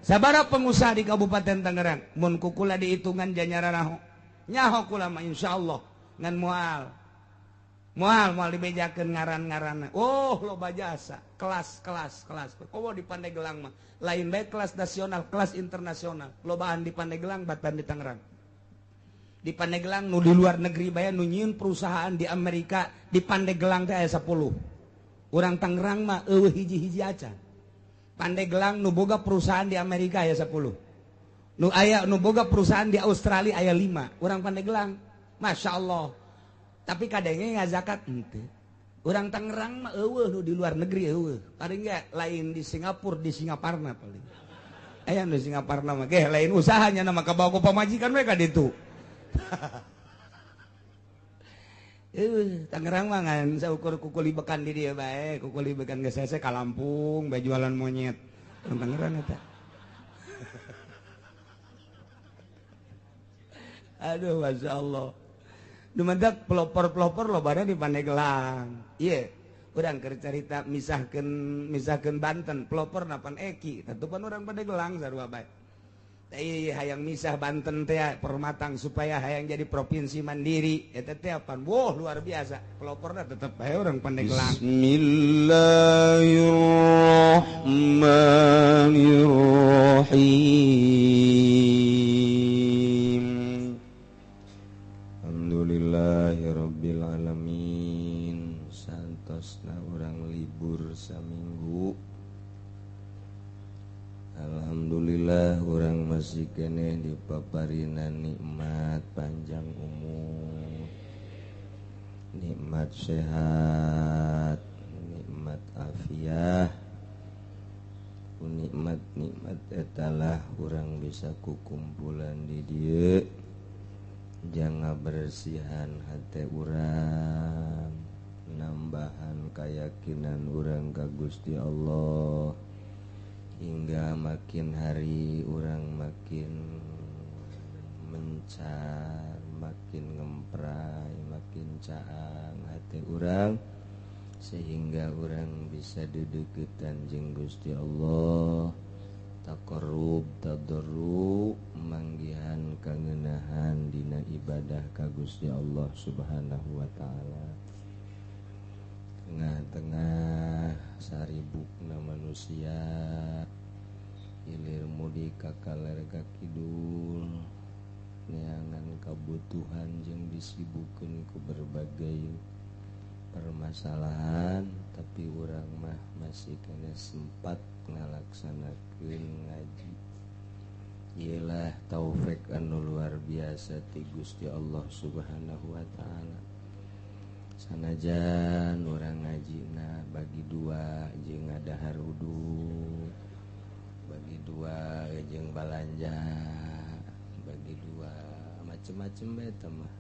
sabara pengusaha di Kabupaten Tangerang mun kukula dihitungan janyaranaho nyaho kula mah insyaallah ngan moal dibejakeun ngaran-ngaranna. Oh loba jasa, kelas. Komo di Pandeglang mah lain bae kelas nasional, kelas internasional. Lobaan di Pandeglang batan di Tangerang. Di Pandeglang nu di luar negeri bae nu nyieun perusahaan di Amerika di Pandeglang teh aya 10. Urang Tangerang mah eueuh hiji-hiji acan. Pandeglang nu boga perusahaan di Amerika aya 10. Nu boga perusahaan di Australia aya 5. Urang Pandeglang, Masya Allah. Tapi kadenge ngazakat henteu. Urang Tangerang mah eueuh nu di luar negeri eueuh. Paling ge lain di Singapura, di Singaparna paling. Aya nu Singaparna mah ge lain usahanya nama kabawa ku pamajikan we ka ditu. Tangerang mah ngan saukur kukulibekan di dieu bae, kukulibekan geus hese ka Lampung, bae jualan monyet. Tangerang eta. Aduh, Masya Allah. Dumadak pelopor-pelopor lobana di Pandeglang. Iya, urang keur carita misahkeun Banten, pelopor napan Eki, tatupan urang Pandeglang sarua bae. Teh hayang misah Banten teh permatang supaya hayang jadi provinsi mandiri. Eta teh apaan? Wah, luar biasa. Peloporna tetep bae urang Pandeglang. Bismillahirrahmanirrahim. Alhamdulillahirabbil alamin. Santosna urang libur saminggu. Alhamdulillah urang masih keneh dipaparina nikmat panjang umur, nikmat sehat, nikmat afiah. Nikmat etalah urang bisa kukumpulan di dieu. Jangan bersihan hati urang, nambahan keyakinan urang ka Gusti Allah. Hingga makin hari orang makin mencar, makin ngemprai, makin caang hati orang, sehingga orang bisa dedeketan jeung Gusti Allah, taqarrub tadarrub, manggihan kangenahan dina ibadah ka Gusti Allah Subhanahu wa taala. Tengah-tengah saribukna manusia hilir mudi ka kalerga kidul neangan kabutuhan jeung disibukkeun ku berbagai permasalahan, tapi urang mah masih kena sempat ngalaksanakeun ngaji. Ialah taufik anu luar biasa ti Gusti Allah Subhanahu wa taala. Sanajan orang ngajina bagi dua jeung ngadahar wudu, bagi dua jeung balanja, bagi dua macem-macem bae teh mah.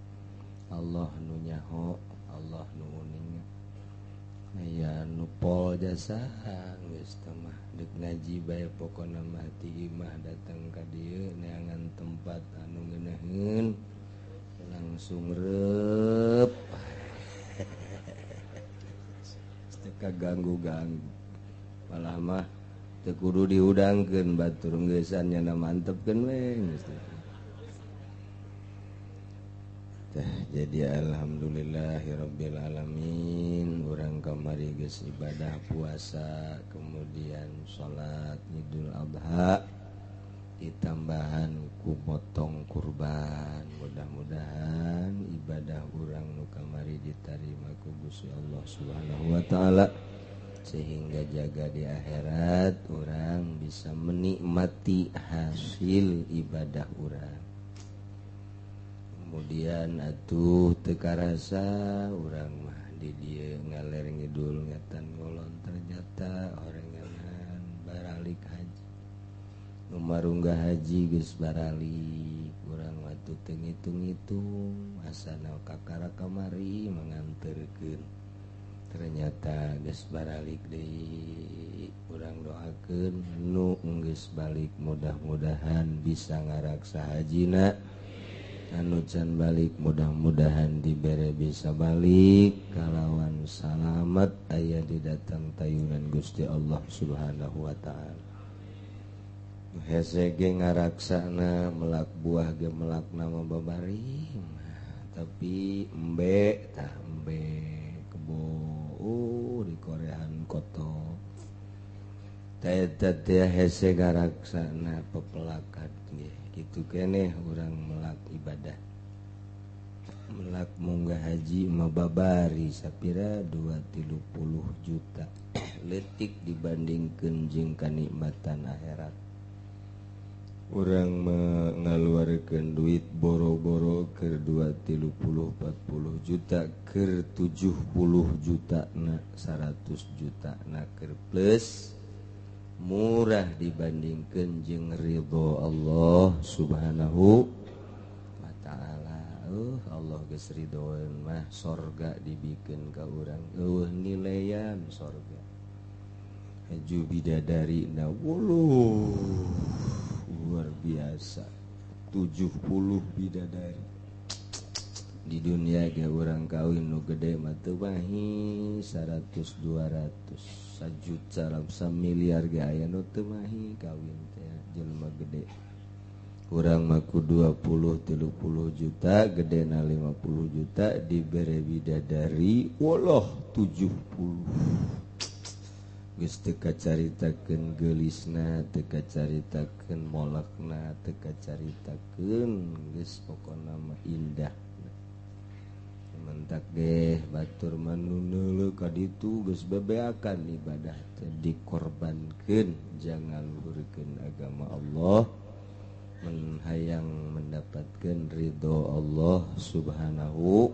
Allah nu nyaho, Allah nu uning. Aya nu pol jasa geus teh mah deuk ngaji bae pokona mah ti imah datang ka dieu neangan tempat anu ngeuneheun langsung reup. Kaganggu-ganggu malah mah teu kudu diudangkeun batur geussan nya mantepkeun we geus teh. Jadi alhamdulillahirabbil alamin, urang kamari geus ibadah puasa kemudian salat Idul Adha ditambahan ku potong kurban. Mudah-mudahan ibadah urang nu kamari ditarima ku Gusti Allah Subhanahu wa taala, sehingga jaga di akhirat urang bisa menikmati hasil ibadah urang. Kemudian atuh teu karasa urang mah di dieu ngaler ngidul ngatan ngolon, ternyata orenganan baralik haji. Numarunggah haji geus baralik, urang waktu teu ngitung-ngitung asana kakara kamari menganterkeun. Ternyata geus baralik deui. Urang doakeun nu geus balik mudah-mudahan bisa ngaraksa hajina. Anu can balik mudah-mudahan dibere bisa balik kalawan salamet aya di datang tayunan Gusti Allah Subhanahu wa taala. hese ge ngaraksana melak buah ge melak nama babari tapi embe tah embe kebo di korean koto eta teh hese ngaraksana pepelakat ge kitu keneh urang melak ibadah melak munggah haji mababari sapira 230 juta letik dibandingkeun jeung kanikmatan akhirat urang mengaluarkeun duit boro-boro keur 230 40 juta keur 70 juta na 100 juta na keur plus murah dibandingkeun jeung ridho Allah subhanahu wa ta'ala. Allah geus ridhoeun mah sorga dibikeun ka urang nilean sorga haju bidadari na luar biasa 70 bidadari di dunia ge urang kawin nu gede mah teu mahi 100 200 sajuta samiliar ge aya nu teu mahi kawin teh jelema gede urang mah ku 20-30 juta gedena 50 juta dibere bidadari wallah 70 geus teu kacaritakeun geulisna teu kacaritakeun molekna teu kacaritakeun geus pokona mah indah mentak ge batur manuneuleuk ka ditu geus bebeakan ibadah teh dikorbankeun jangan luhurkeun agama Allah menghayang mendapatkan ridho Allah subhanahu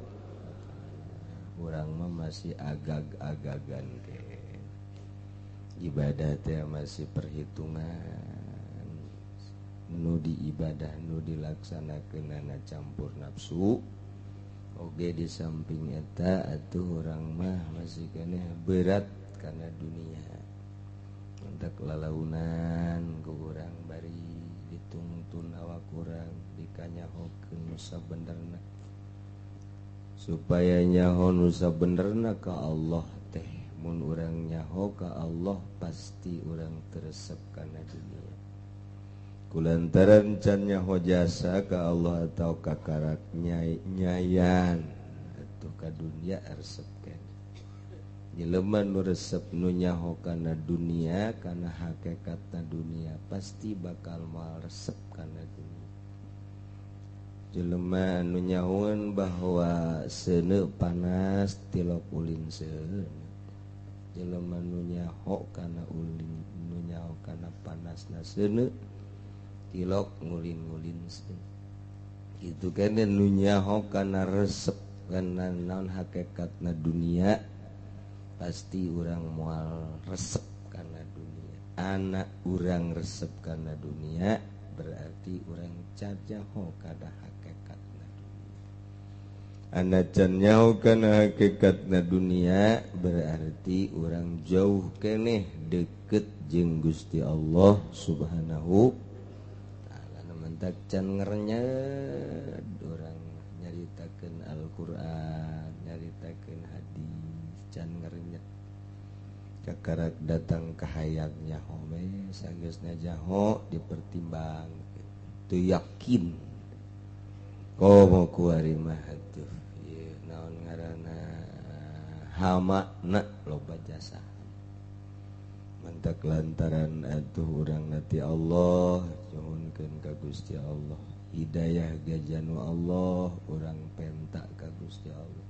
urang mah masih agag-agagan ke ibadah teh masih perhitungan nu di ibadah nu dilaksanakeunana campur nafsu oge di samping eta atuh urang mah masih keneh berat kana dunia untuk lalaunan ku urang bari ditungtun awak urang dikanyahokeun nu sabenerna supaya nyaho nu sabenerna ka Allah teh mun urang nyaho ka Allah pasti urang teresep kana dunia kulantaran can nyaho jasa ka Allah atau ka karak nyayan atuh ka dunia resepkeun jelema nu resep nu nyaho kana dunia kana hakikatna dunia pasti bakal moal resep kana dunia jelema nu nyahoan bahwa seuneu panas tilok ulin seuneu jelema nu nyaho kana ulin nu nyaho kana panasna seuneu tilok ngulin-ngulin seuneu kitu keneh nu nyaho kana resep kana naon hakikatna dunia pasti urang moal resep kana dunia anak urang resep kana dunia berarti urang cajaho kana hakikatna dunia anak can nyaho kana hakikatna dunia berarti urang jauh keneh deket jeung Gusti Allah subhanahu taala mentak can ngerenyet urang nyaritakeun Al-Qur'an nyaritakeun hadis can ngerenyet kakarak datang ke hayang nyaho we sageusna nyaho dipertimbang teu yakin komo kuari mah atuh ieu naon ngaranna hamana loba jasa mentak lantaran atuh urang nati Allah nyuhunkeun ka Gusti Allah hidayah gajanu Allah urang penta ka Gusti Allah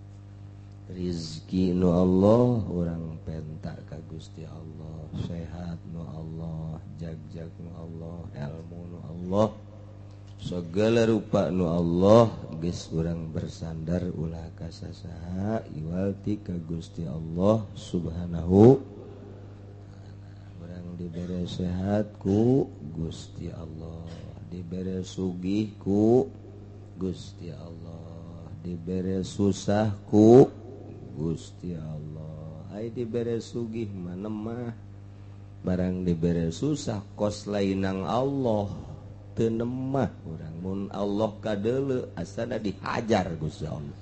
rizki nu Allah urang penta ka Gusti Allah sehat nu Allah jag-jag nu Allah ilmu nu Allah segala rupa nu Allah geus urang bersandar ulah ka sasaha iwalti ka Gusti Allah subhanahu urang dibere sehat ku Gusti Allah dibere sugih ku Gusti Allah dibere susah ku Gusti Allah ai dibere sugih mana mah barang dibere susah kos lainang Allah teu nemah urang mun Allah kadeuleu asana dihajar Gusti Allah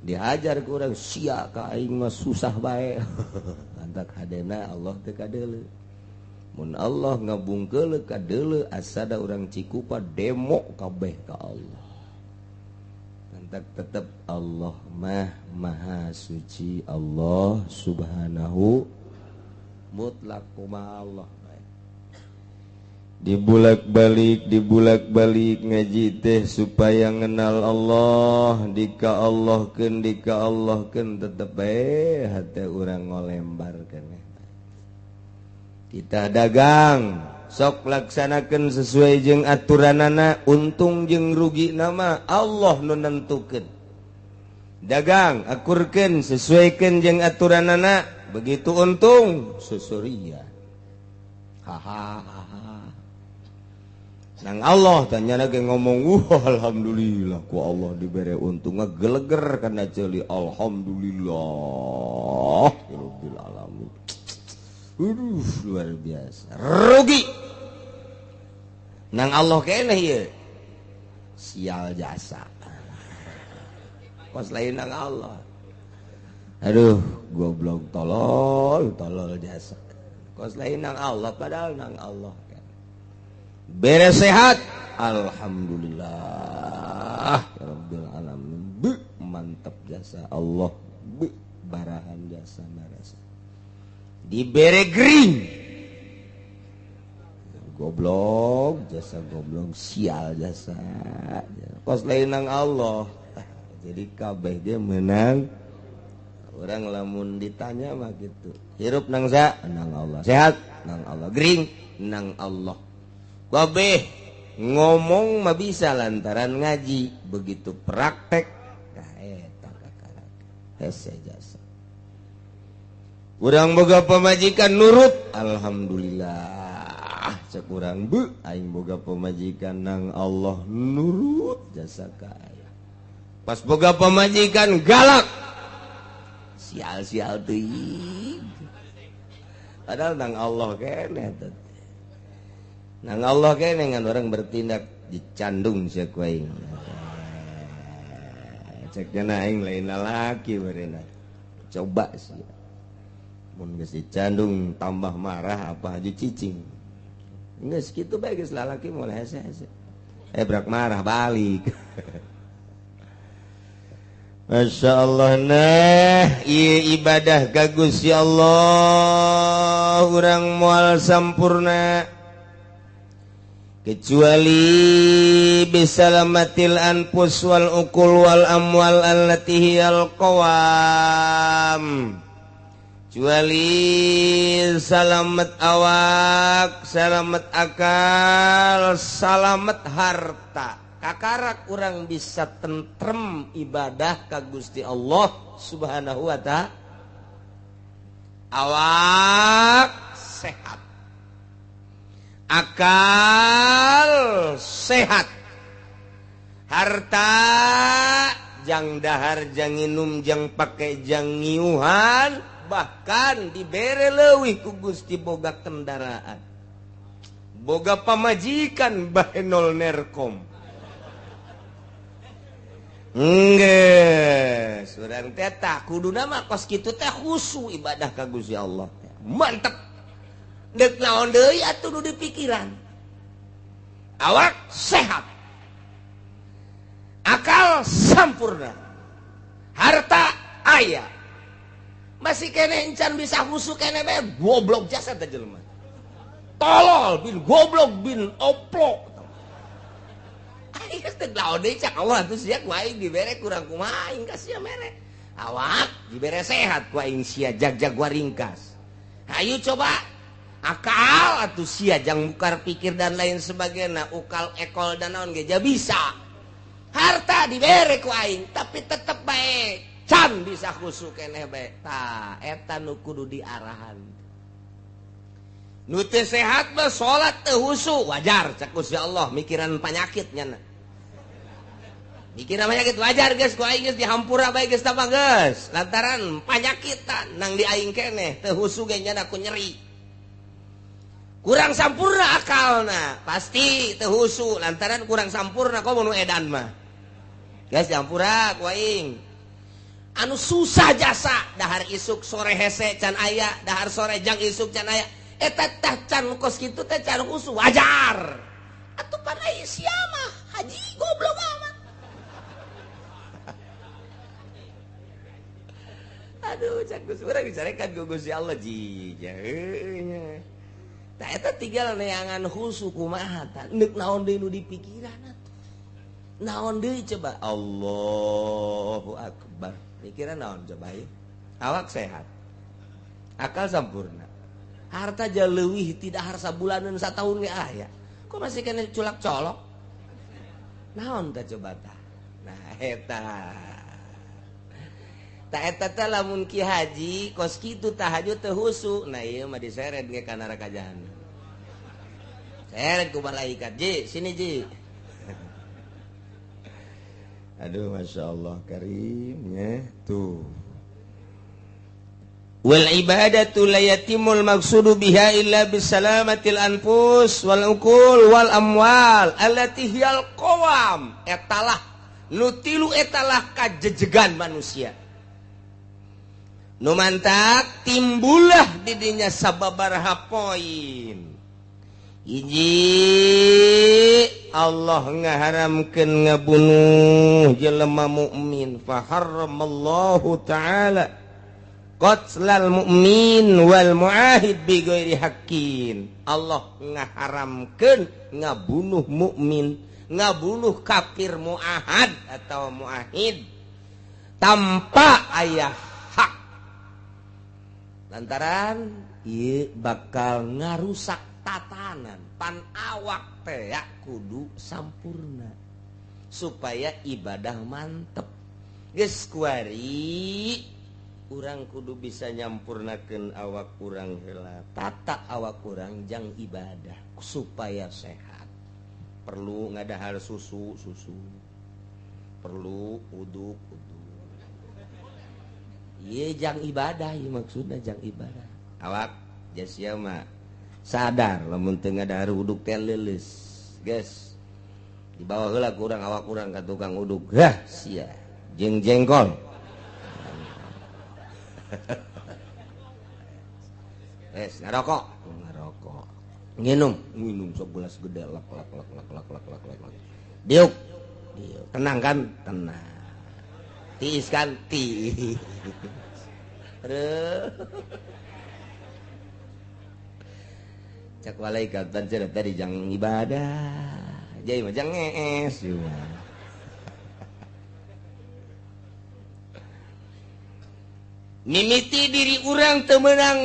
dihajar ku urang sia ka aing mah susah bae antak hadena Allah teu kadeuleu mun Allah ngabungkeun ka deuleu asada urang Cikupa demo kabeh ka Allah. Kantak tetep Allah mah maha suci, Allah subhanahu mutlak kumaha Allah. Dibulak-balik ngaji teh supaya ngenal Allah, dika Allahkeun tetep hate urang ngolembarkeun. Kita dagang sok laksanakeun sesuai jeung aturanana, untung jeung rugi nama Allah nu nentukeun. Dagang akurkeun sesuaikeun jeung aturanana, begitu untung susuria. Hahaha. Nang Allah tanyana ge ngomong, alhamdulillah ku Allah dibere untung ngegeleger kana ceuli alhamdulillah rabbil alamin. Luar biasa. Rugi. Nang Allah keneh ieu. Sial jasa. Kos lain nang Allah. Aduh, goblok tolol jasa. Kos lain nang Allah padahal nang Allah. Beres sehat, alhamdulillah ya rabbil alamin. Mantap jasa Allah, barahan jasa narasa. Dibere gering, goblok jasa goblok, sial jasa. Kos lain nang Allah. Jadi kabeh dia menang. Orang lamun ditanya mah gitu. Hirup nang sa, nang Allah. Sehat, nang Allah. Gering, nang Allah. Kabeh ngomong mah bisa lantaran ngaji, begitu praktek nah eta kakarak hese jasa. Urang boga pamajikan nurut, alhamdulillah. Cek urang aing boga pamajikan nang Allah nurut jasa ka aya. Pas boga pamajikan galak, sial-sial teuing. Padahal nang Allah keneh teh. Nang Allah kene ngan orang bertindak dicandung sia ku aing. Cek dana aing lain lalaki barena. Coba sih. Mun geus dicandung tambah marah apa aja cicing. Geus kitu bae geus lalaki mulai hese-hese. Brak marah balik. Masya Allah nah ieu ibadah ka Gusti Allah urang moal sampurna. Kecuali bisalamatil anfus wal ukul wal amwal allati hiyal qawam. Kecuali salamet awak, salamet akal, salamet harta. Kakarak urang bisa tentrem ibadah ka Gusti Allah Subhanahu wa ta'ala. Awak sehat, akal sehat, harta jang dahar jang nginum jang pake jang ngiuhan, bahkan dibere leuwih ku Gusti boga kendaraan, boga pamajikan bahenol nerkom. Enggeus urang teh tah kuduna mah kos kitu teh khusyuk ibadah ka Gusti Allah. Mantep. Dek naon deui atuh nu dipikiran. Awak sehat, akal sampurna, harta aya, masih kene encan bisa khusyuk kene bae goblok jasa teh jelema. Tolol bin goblok bin oplok. Aing geus teu naon deui cak Allah atuh sia ku aing dibere kurang kumaha aing ka sia mere. Awak dibere sehat ku aing sia jag-jag waringkas. Hayu coba akal atuh sia jang bukar pikir dan lain sebagainya, ukal ekol dan naon ge bisa. Harta dibere ku aing tapi tetep bae can bisa khusyuk keneh bae. Tah eta nu kudu diarahan. Nu teu sehat mah salat teu khusyuk wajar cak Gusti Allah mikiran penyakit nya. Mikiran penyakit wajar geus ku aing geus dihampura bae geus tah geus. Lantaran panyakitan nang di aing keneh teu khusyuk ge nya ku nyeri. Kurang sampurna akalna pasti teu khusyuk lantaran kurang sampurna komo nu edan mah. Geus dihampura ku aing. Anu susah jasa dahar isuk sore hese can aya, dahar sore jang isuk can aya. eta teh can kos kitu teh can khusus wajar atuh panai sia mah haji goblok amat. Aduh cak Gus urang dicarekan ku Gusti Allah ji nya tah eta tinggal neangan khusus kumaha tah neuk naon deui nu dipikiran atuh naon deui coba Allahu akbar pikiran naon coba ieu awak sehat akal sampurna harta jaleuwih tidak harsa bulanan satahun ge aya kok masih kena culak colok naon teh coba tah nah eta teh lamun ki haji kos kitu tahajud teh husu nah ieu mah diseret ge ka neraka jahanam seret ku malaikat ji sini ji aduh masyaallah karim ya tuh wal ibadatu la yatimul maqsudu biha illa bisalamatil anfus wal uqul wal amwal allati hiyal qawam etalah nutilu etalah kajejegan manusia nu mantak timbullah di dinya sababaraha poin hiji Allah ngaharamkeun ngabunuh jelema mukmin fa harramallahu ta'ala qatlal mu'min wal muahid bi ghairi haqqin Allah ngaharamkeun ngabunuh mukmin ngabunuh kafir muahad atau muahid tanpa aya hak lantaran ieu bakal ngarusak tatanan pan awak teh ya kudu sampurna supaya ibadah mantep geus kuari urang kudu bisa nyampurnakeun awak urang heula tata awak urang jang ibadah supaya sehat perlu ngadahar susu perlu uduk ieu jang ibadah ieu maksudna jang ibadah awak jas ieu mah sadar lamun teu ngadahar uduk teh leuleus geus dibawa heula ku urang awak urang ka tukang uduk hah sia jeung jengkol es ngarokok nginum segelas gede lak diuk tenang kan tenang tiis kan tiis cak malaikat dan cerita tadi jangan ibadah jadi mah jangan ngees juga mimiti diri urang teu meunang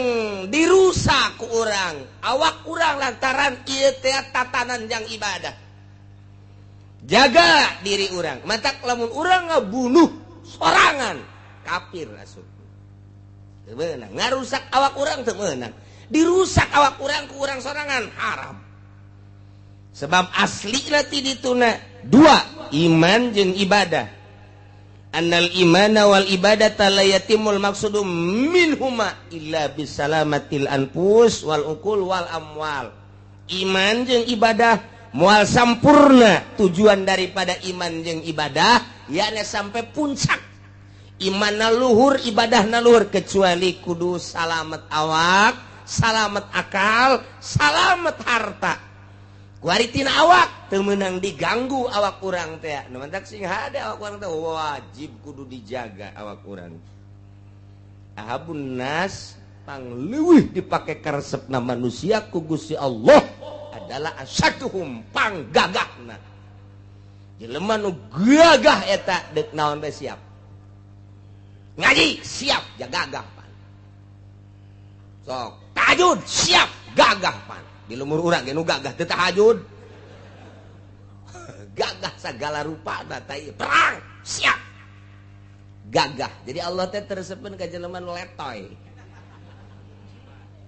dirusak ku urang awak urang lantaran ieu teh tatanan jang ibadah jaga diri urang matak lamun urang ngabunuh sorangan kafir asup teu meunang ngarusak awak urang teu meunang dirusak awak urang ku urang sorangan haram sebab asli ti dituna dua iman jeung ibadah annal imana wal ibadata la yatimul maqsudu minhuma illa bisalamatil anfus wal uqul wal amwal iman jeung ibadah moal sampurna tujuan daripada iman jeung ibadah yakni sampai puncak imanna luhur ibadahna luhur kecuali kudu salamet awak salamet akal salamet harta kuaritina awak teu meunang diganggu awak urang teh nu mantak sing hade awak urang teh wajib kudu dijaga awak urang ahabun nas pangleuwih dipake karesepna manusia ku Gusti Allah adalah asaduhum panggagahna jelema nu gagah eta deuk naon teh siap ngaji siap jagagah pan sok tahajud siap gagah pan di lumur urang ge nu gagah teu tahajud gagah sagala rupana tah perang siap gagah jadi Allah teh terseupeun ka jelema nu letoy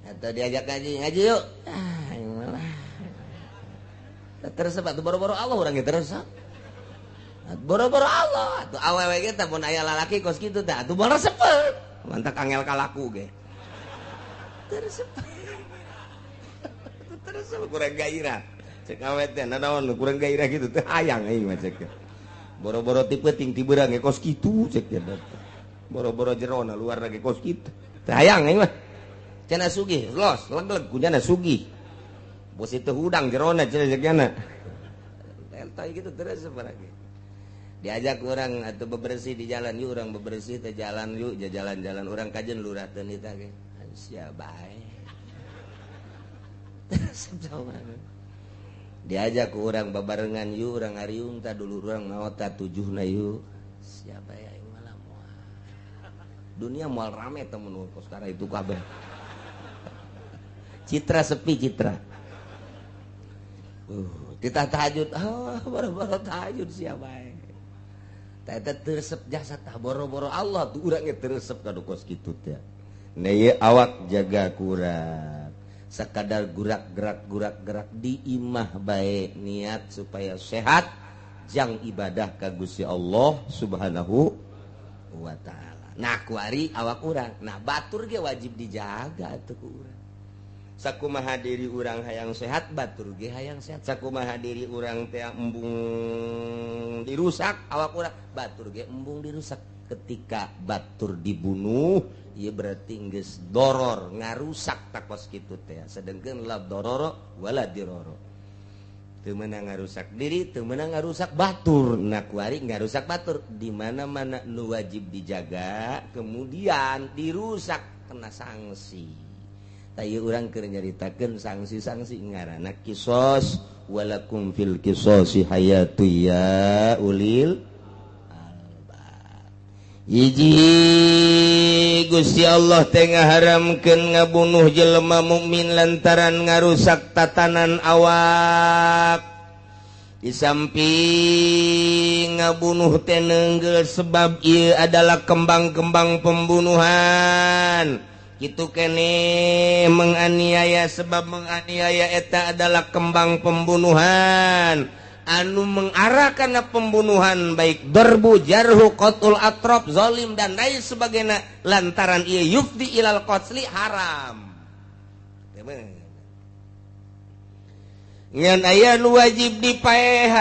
atau diajak ngaji yuk terseup atuh boro-boro Allah urang ge terseup boro-boro Allah atuh awewe ge teh mun aya lalaki kos kitu teh atuh boro reseupeun mantak angel kalaku ge terseup kurang gairah cek awet teh nanaon kurang gairah gitu teh hayang aing mah cek boro-boro ti peuting ti beurang ge kos kitu cek boro-boro jerona luar ge kos kitu teh hayang aing mah cenah sugih los leg-leg kunyana sugih bos itu hudang jerona cenah eta gitu terus sebarang diajak orang atau bebersih di jalan yuk orang bebersih teh jalan yuk jalan-jalan orang kajen lurah teh nita ge sia bae diajak ke orang babarengan yuk orang ariung tah dulu orang maot tah tujuhna yuk siapa ya yang malah moal dunia moal rame temen kos sekarang itu kabeh citra sepi citra kita tahajud baru tahajud siapa ya eta teresep jasa tah boro-boro Allah tuh urangnya teresep kadu kos kitu teh nah ieu awak jaga kurang sakadar gerak-gerak di imah bae niat supaya sehat jang ibadah ka Gusti Allah Subhanahu wa taala. Nah kuari awak urang. Nah batur ge wajib dijaga atuh ku urang. Sakumaha diri urang hayang sehat batur ge hayang sehat. Sakumaha diri urang teh embung dirusak awak urang batur ge embung dirusak. Ketika batur dibunuh ieu berarti geus doror ngarusak takos kitu teh. Sedengkeun la dororo wala diroro. Teu meunang ngarusak diri, teu meunang ngarusak batur. Nah kuari ngarusak batur di mana-mana nu wajib dijaga kemudian dirusak kena sanksi. Tah ieu urang keur nyaritakeun sanksi-sanksi ngaranna qisas walakum fil qisasi hayatu ya ulil hiji Gusti Allah teh ngaharamkeun ngabunuh jelema mukmin lantaran ngarusak tatanan awak. Di samping ngabunuh teh neunggel sebab ieu adalah kembang-kembang pembunuhan. Kitu keneh menganiaya sebab menganiaya eta adalah kembang pembunuhan. Anu mengarah kana pembunuhan baik darbu jarhu qatul atrab zalim dan lain sebagainya lantaran ieu yufdi ilal qatli haram. Ngan aya nu wajib dipaehan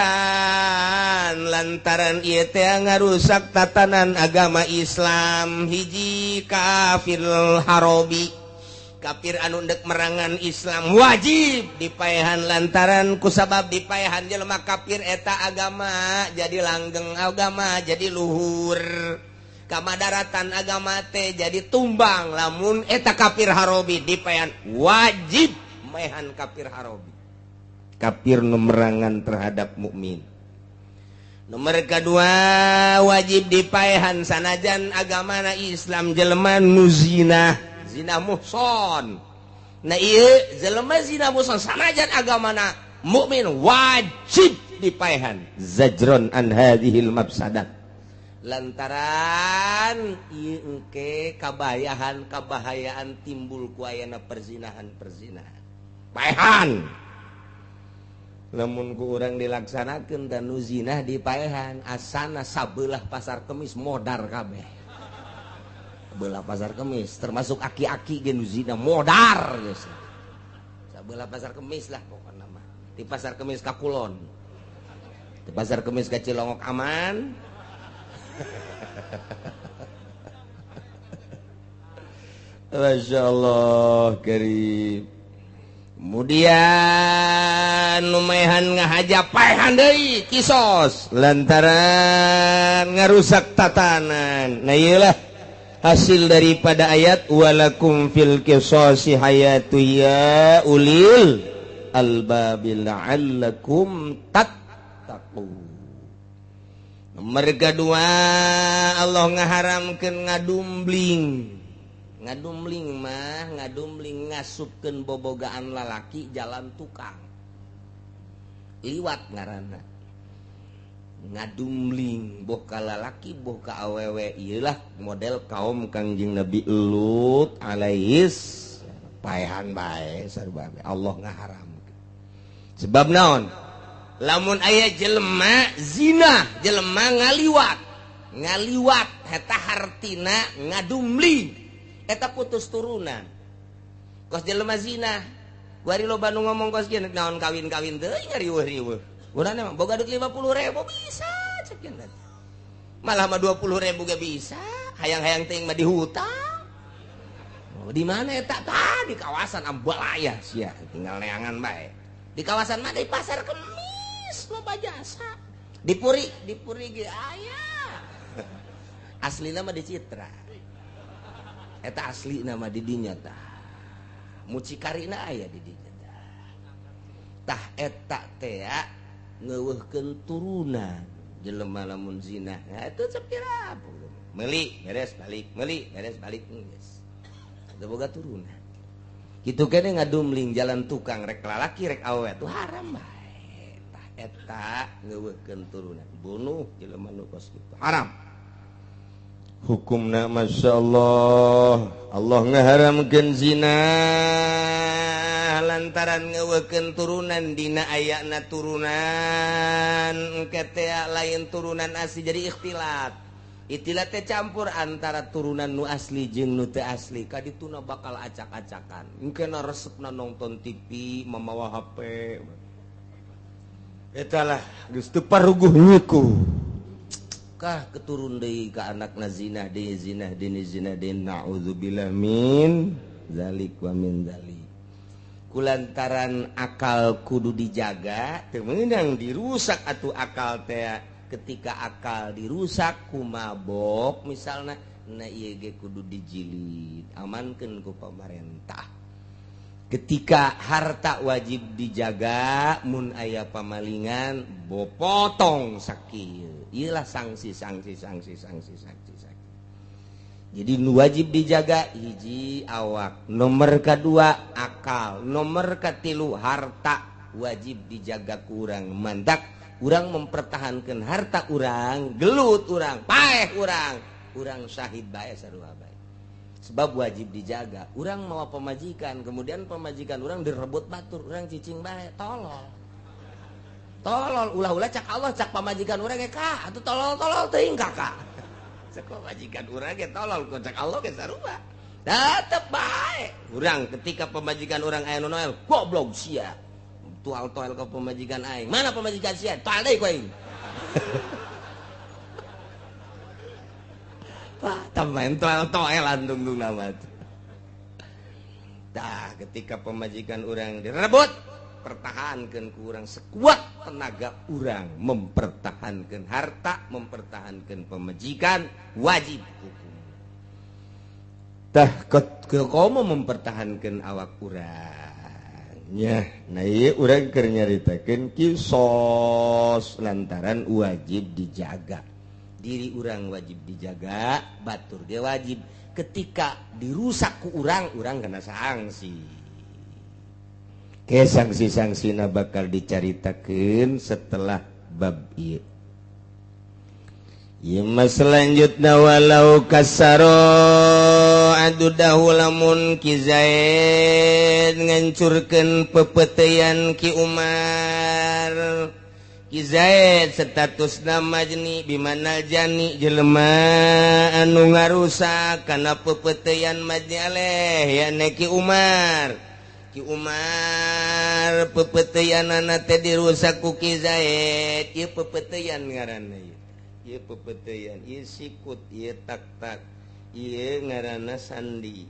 lantaran ieu teh ngarusak tatanan agama Islam. Hiji kafir harobi kafir anu ndek merangan Islam wajib dipaehan lantaran kusabab dipaehan jelema kafir eta agama jadi langgeng agama jadi luhur kamadaratan agama teh jadi tumbang lamun eta kafir harobi dipaehan wajib maehan kafir harobi kafir nu merangan terhadap mukmin. Nomor kedua wajib dipaehan sanajan agamana Islam jelema nu zina zina muhson. Nah ieu jelema zina muhson sanajan agamana mukmin wajib dipaehan zajron an hadhil mafsadat lantaran ieu engke kabahayaan timbul ku ayana perzinahan paehan lamun ku urang dilaksanakeun dan nu zina dipaehan asana sabelah pasar kemis modar kabeh belah pasar kemis termasuk aki-aki gen zina modar geus. Sabelah pasar kemis lah pokokna mah. Di pasar kemis ka Kulon. Di pasar kemis ka Cilongok aman. Masyaallah karim. Kemudian lumayan ngahaja paehan deui kisos lantaran ngarusak tatanan. Nah ieulah hasil daripada ayat walakum fil qisasi hayatu ya ulil albabil la'allakum tattaqun. Nomor kedua Allah ngaharamkeun ngadumbling mah ngasupkeun bobogaan lalaki jalan tukang liwat ngaranna ngadumbling boh ka lalaki boh ka awewe ieulah model kaum Kangjeng Nabi Lut alaihis paehan bae sarua Allah ngaharamkeun sebab naon lamun aya jelema zina jelema ngaliwat eta hartina ngadumbling eta putus turunan kos jelema zina kuari loba nu ngomong kos kieu naon kawin-kawin teuing ngariweuh-riweuh urang mah boga duit 50.000 bisa cek yen malah mah 20.000 gak bisa hayang-hayang teuing mah dihutang Di mana eta tah di kawasan Ambalaya sia tinggal neangan bae. Di kawasan mana di Pasar Kemis loba jasa. Di Puri ge aya. Aslina mah di Citra. Eta asli nama di dinya tah. Mucikarina aya di dinya tah. Tah eta teh ngeuweuhkeun turunan jelema lamun zina. Nah itu sepira meuli beres balik, meuli beres balik geus. Teu boga turunan. Kitu kene ngadumling jalan tukang rek lalaki rek awewe tuh haram bae. Tah eta ngeuweuhkeun turunan. Bunuh jelema nu kos kitu. Haram. Hukumna masyaallah Allah ngaharamkeun zina lantaran ngeuweukeun turunan dina ayana turunan ketea lain turunan asli jadi ikhtilat. Ikhtilat teh campur antara turunan nu asli jeung nu teu asli. Kadituna bakal acak-acakan. Engkena resepna nonton TV, mamawa HP. Eta lah geus teu paruguh nyiku. Kah keturun deui ka anakna zina deui naudzubillah min zalik wa min zalik. Kulantaran akal kudu dijaga teu meunang dirusak atuh akal teh. Ketika akal dirusak ku mabok misalna na ieu ge kudu dijilid amankeun ku pamarentah. Ketika harta wajib dijaga mun aya pamalingan bopotong sakieu. Iyalah sanksi. Jadi nu wajib dijaga hiji awak, nomor kedua akal, nomor katilu harta wajib dijaga ku urang. Mantak urang mempertahankan harta urang, gelut urang, paeh urang syahid bae sarua bae. Sebab wajib dijaga. Urang mawa pemajikan, kemudian pemajikan urang direbut batur, urang cicing bae, tolol. Ulah-ulah cak Allah cak pamajikan urang ge ka, atuh tolol teuing kakak. Cak pamajikan urang ge tolol, cak Allah ge sarua. Tetep bae. Urang ketika pemajikan urang aya nu noel, goblok sia. Tual-toel ke pemajikan aing. Mana pemajikan sia? Toel deui ku aing. Pak, tambahin toel-toelan tungtung nama. Dah, ketika pemajikan orang direbut, pertahankan ku urang sekuat tenaga urang mempertahankan harta, mempertahankan pemajikan wajib hukum. Tah komo mempertahankan awak urangnya. Nah ieu urang keur nyaritakeun kisos lantaran wajib dijaga. Diri urang wajib dijaga, batur dia wajib. Ketika dirusak ku urang kena sanksi. Ke sanksi-sanksina bakal dicaritakeun setelah bab ieu. Yema selanjutna walau kasaro adudahu lamun Ki Zaid ngancurkeun pepeteuyan Ki Umar. Ki Zaid status nama jeni bimanal jani jelema anu ngarusak kana pepeteuyan majnaleh yane Ki Umar. Ki Umar pepeteuyanana teh dirusak ku Ki Zaid. Ieu pepeteuyan ngaranna ieu. Ieu pepeteuyan, ieu sikut, ieu tak-tak, ieu ngaranna sandi.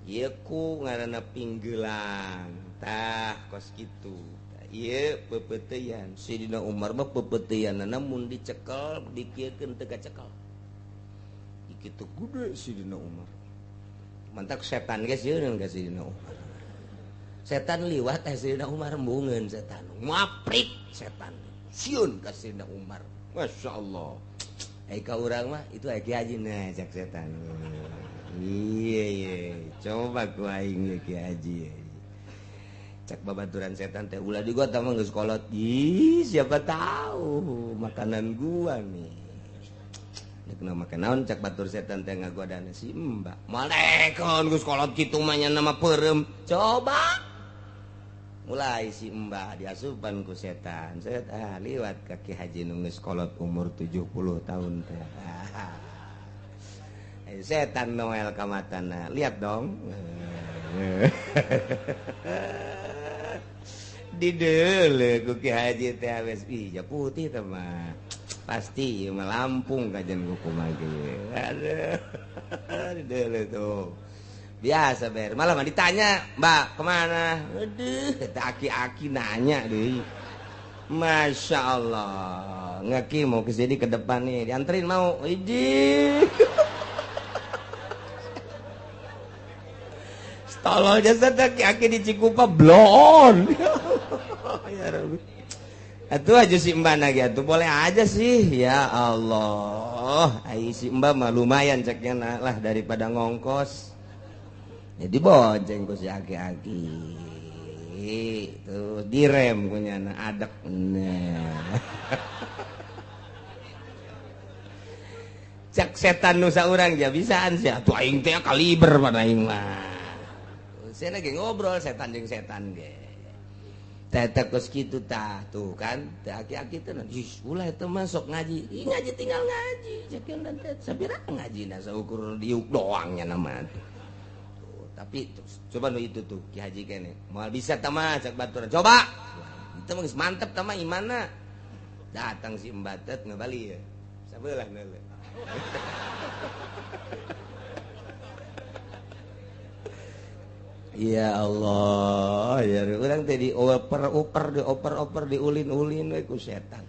Ieu ku ngaranna pinggeulang. Tah kos kitu. Ieu pepeteuyan. Sidina Umar mah pepeteuyanna mun dicekel dikiekeun teu kacekel. Kitu gude Sidina Umar. Mantak setan geus yeun ka Sidina Umar. Setan liwat Sidina Umar embungeun setan. Ngaprik setan. Sieun ka Sidina Umar. Masya Allah. Ka urang mah itu Ki Haji nah cak setan. Iya. Coba ku aing Ki Haji. Cak babaturan setan teh ulah di gua tah mah geus kolot. Ih, siapa tahu makanan gua nih. Nek na makan naon cak batur setan teh ngagodana si Mbak. Malekon geus kolot kitu mah nya nama peureum. Coba. Mulai si Mbak diasupan ku setan. Setan liwat ka Ki Haji nu geus kolot umur 70 tahun teh. Setan noel ka matana. Lihat dong. Dideule ku Ki Haji teh wes ija putih teh mah. Pasti mah Lampung kajen ku kumaha ge. Aduh. Dideule tuh. biasa ber malah mah ditanya Mbak kemana aduh kata aki-aki nanya deh Masya Allah ngeki mau kesini ke depan nih dianterin mau iji tolol jasa aki-aki di Cikupa blon ya Rabbi atuh aja si Mbak lagi atuh boleh aja sih ya Allah ai si Mbak mah lumayan ceknya lah daripada ngongkos jadi bonceng ku si aki-aki tuh direm punya anak adek nah cek setan nusa urang ya bisaan sih atuh aing teh kaliber pada aing mah saya lagi ngobrol setan jeung setan ge teh kos kitu tah tuh kan teh aki-aki teh ih ulah eta mah sok ngaji ih ngaji tinggal ngaji cek dan teh sabiraha ngajina saukur diuk doangnya nama tuh tapi coba nu itu tuh Ki Haji kene moal bisa tah mah cek baturan coba itu mah geus mantep tah mah imanna datang si embatet ngabali ya sabelah neuleuh ya Allah ya urang teh dioper diulin-ulin we ku setan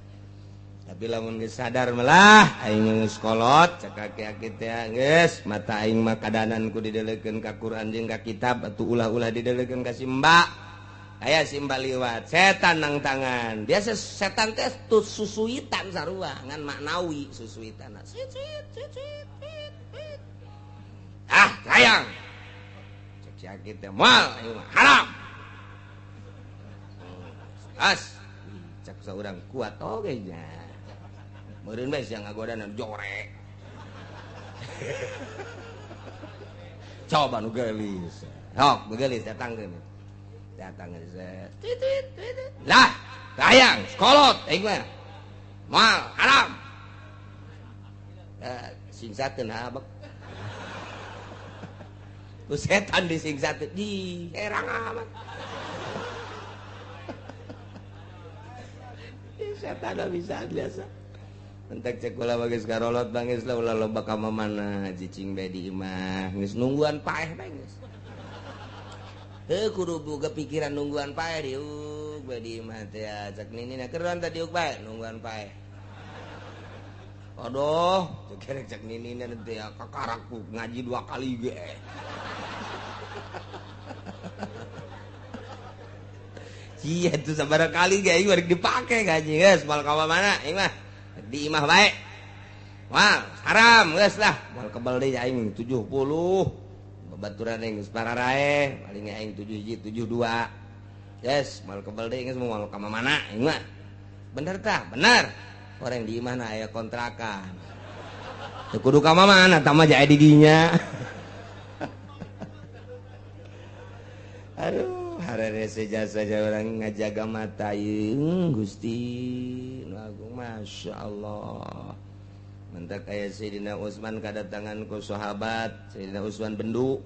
tapi lamun geus sadar melah aing geus kolot cek aki-aki teh geus mata aing mah kadanan ku didelekeun ka Quran jeung ka kitab atuh ulah-ulah didelekeun ka si Mbak aya si Mbak liwat setan nang tangan biasa setan teh tuh susuitan sarua ngan maknawi susuitan sit ah sayang cek si aki teh moal aing mah haram as cek saurang kuat oge nya meureun bae sia ngagodanan jorek coba nu geulis sok geulis datang geus lah sayang kolot aing mah moal haram singsakeun habek ku setan disingsakeun di herang amat setan bisa biasa entek cek ulah bagus karolot bangis lah ulah loba ka mana cicing bae di imah geus nungguan paeh bae geus heuh kudu boga pikiran nungguan paeh diuk bae di imah teh cek ninina keron teh diuk bae nungguan paeh aduh cek ninina teh kakarakku ngaji 2 kali ge iya tuh sabaraha kali ge ieu rek dipake ngaji geus mal ka mana imah di imah baik wah haram geus lah moal kebal deui aing 70 babaturan aing geus pararae paling aing 71 72 yes moal kebal deui geus moal ka mana aing mah bener tah bener orang di imah na aya kontrakan teu kudu ka mana tah mah jae di dinya aduh harere sejasa orang ngajaga mata ieu Gusti nu agung Masya Allah mentak aya Sayyidina Utsman kadatangan ku sahabat Sayyidina Utsman bendu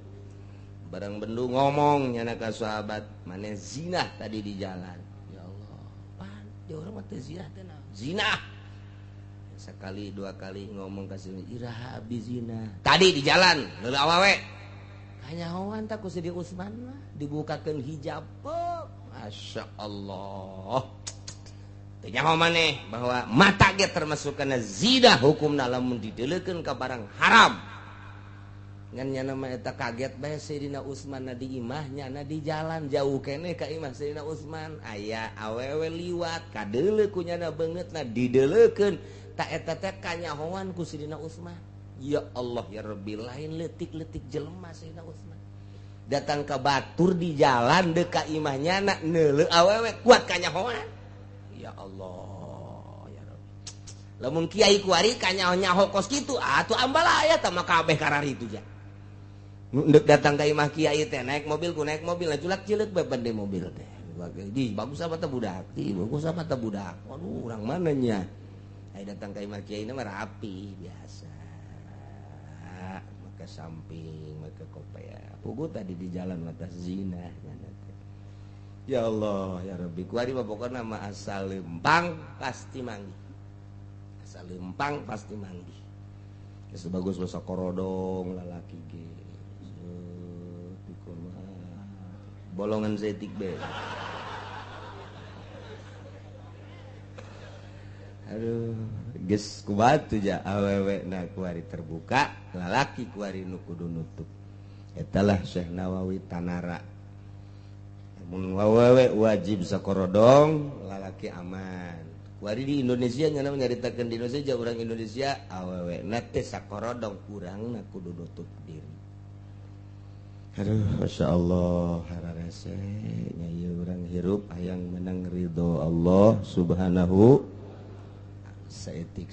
bareng bendu ngomong nyana ka sahabat maneh zina tadi di jalan ya Allah pan di urang mah teh zina teh zina sekali 2 kali ngomong ka si iraha abi zina tadi di jalan leuleuk awewe kanyahoan tak ku Sayyidina Utsman mah dibukakeun hijab Masya Allah tanya maneh bahwa mata ge termasuk kana zina hukumna lamun dideulekeun ka barang haram ngan nyana mah eta kaget bae Sayyidina Utsman na di imahnya na di jalan jauh keneh ka imah Sayyidina Utsman aya awewe liwat kadeuleuk ku nyana beungeutna dideulekeun ta eta teh kanyahoan ku Sayyidina Utsman ya Allah ya Rabbi lain leutik-leutik jelema Sayyidina Utsman datang ke batur di jalan deuk ka imahnya na neuleuh awewe kuat kanyahoan ya Allah ya Rabbi lamun kiai kuari kanyaho-nyaho kos kitu atuh ambala aya tah mah kabeh karari itu ja deuk datang ka imah kiai teh naik mobil lah culak cileuk bae pande mobil teh di bagus apa teh budak di bagus apa teh budak waduh urang mana nya ai datang ka imah kiai mah rapi biasa maka samping maka kopea pugu tadi di jalan mata zina ya Allah ya Rabbi kuari mah pokona mah asal lempang pasti manggi asal lempang pasti manggi geus bagus basa korodong lalaki ge bolongan setik be. Aduh, geus kubatu ja awewe na kuari terbuka, lalaki kuari nu kudu nutup. Etalah Syekh Nawawi Tanara. Mun awewe wajib sakorodong, lalaki aman. Kuari di Indonesia nyana nyaritakeun di Indonesia orang Indonesia awewe na teh sakorodong kurang na kudu nutup diri. Aduh, Masya Allah, hararese nya ieu urang hirup hayang menang ridho Allah Subhanahu saetik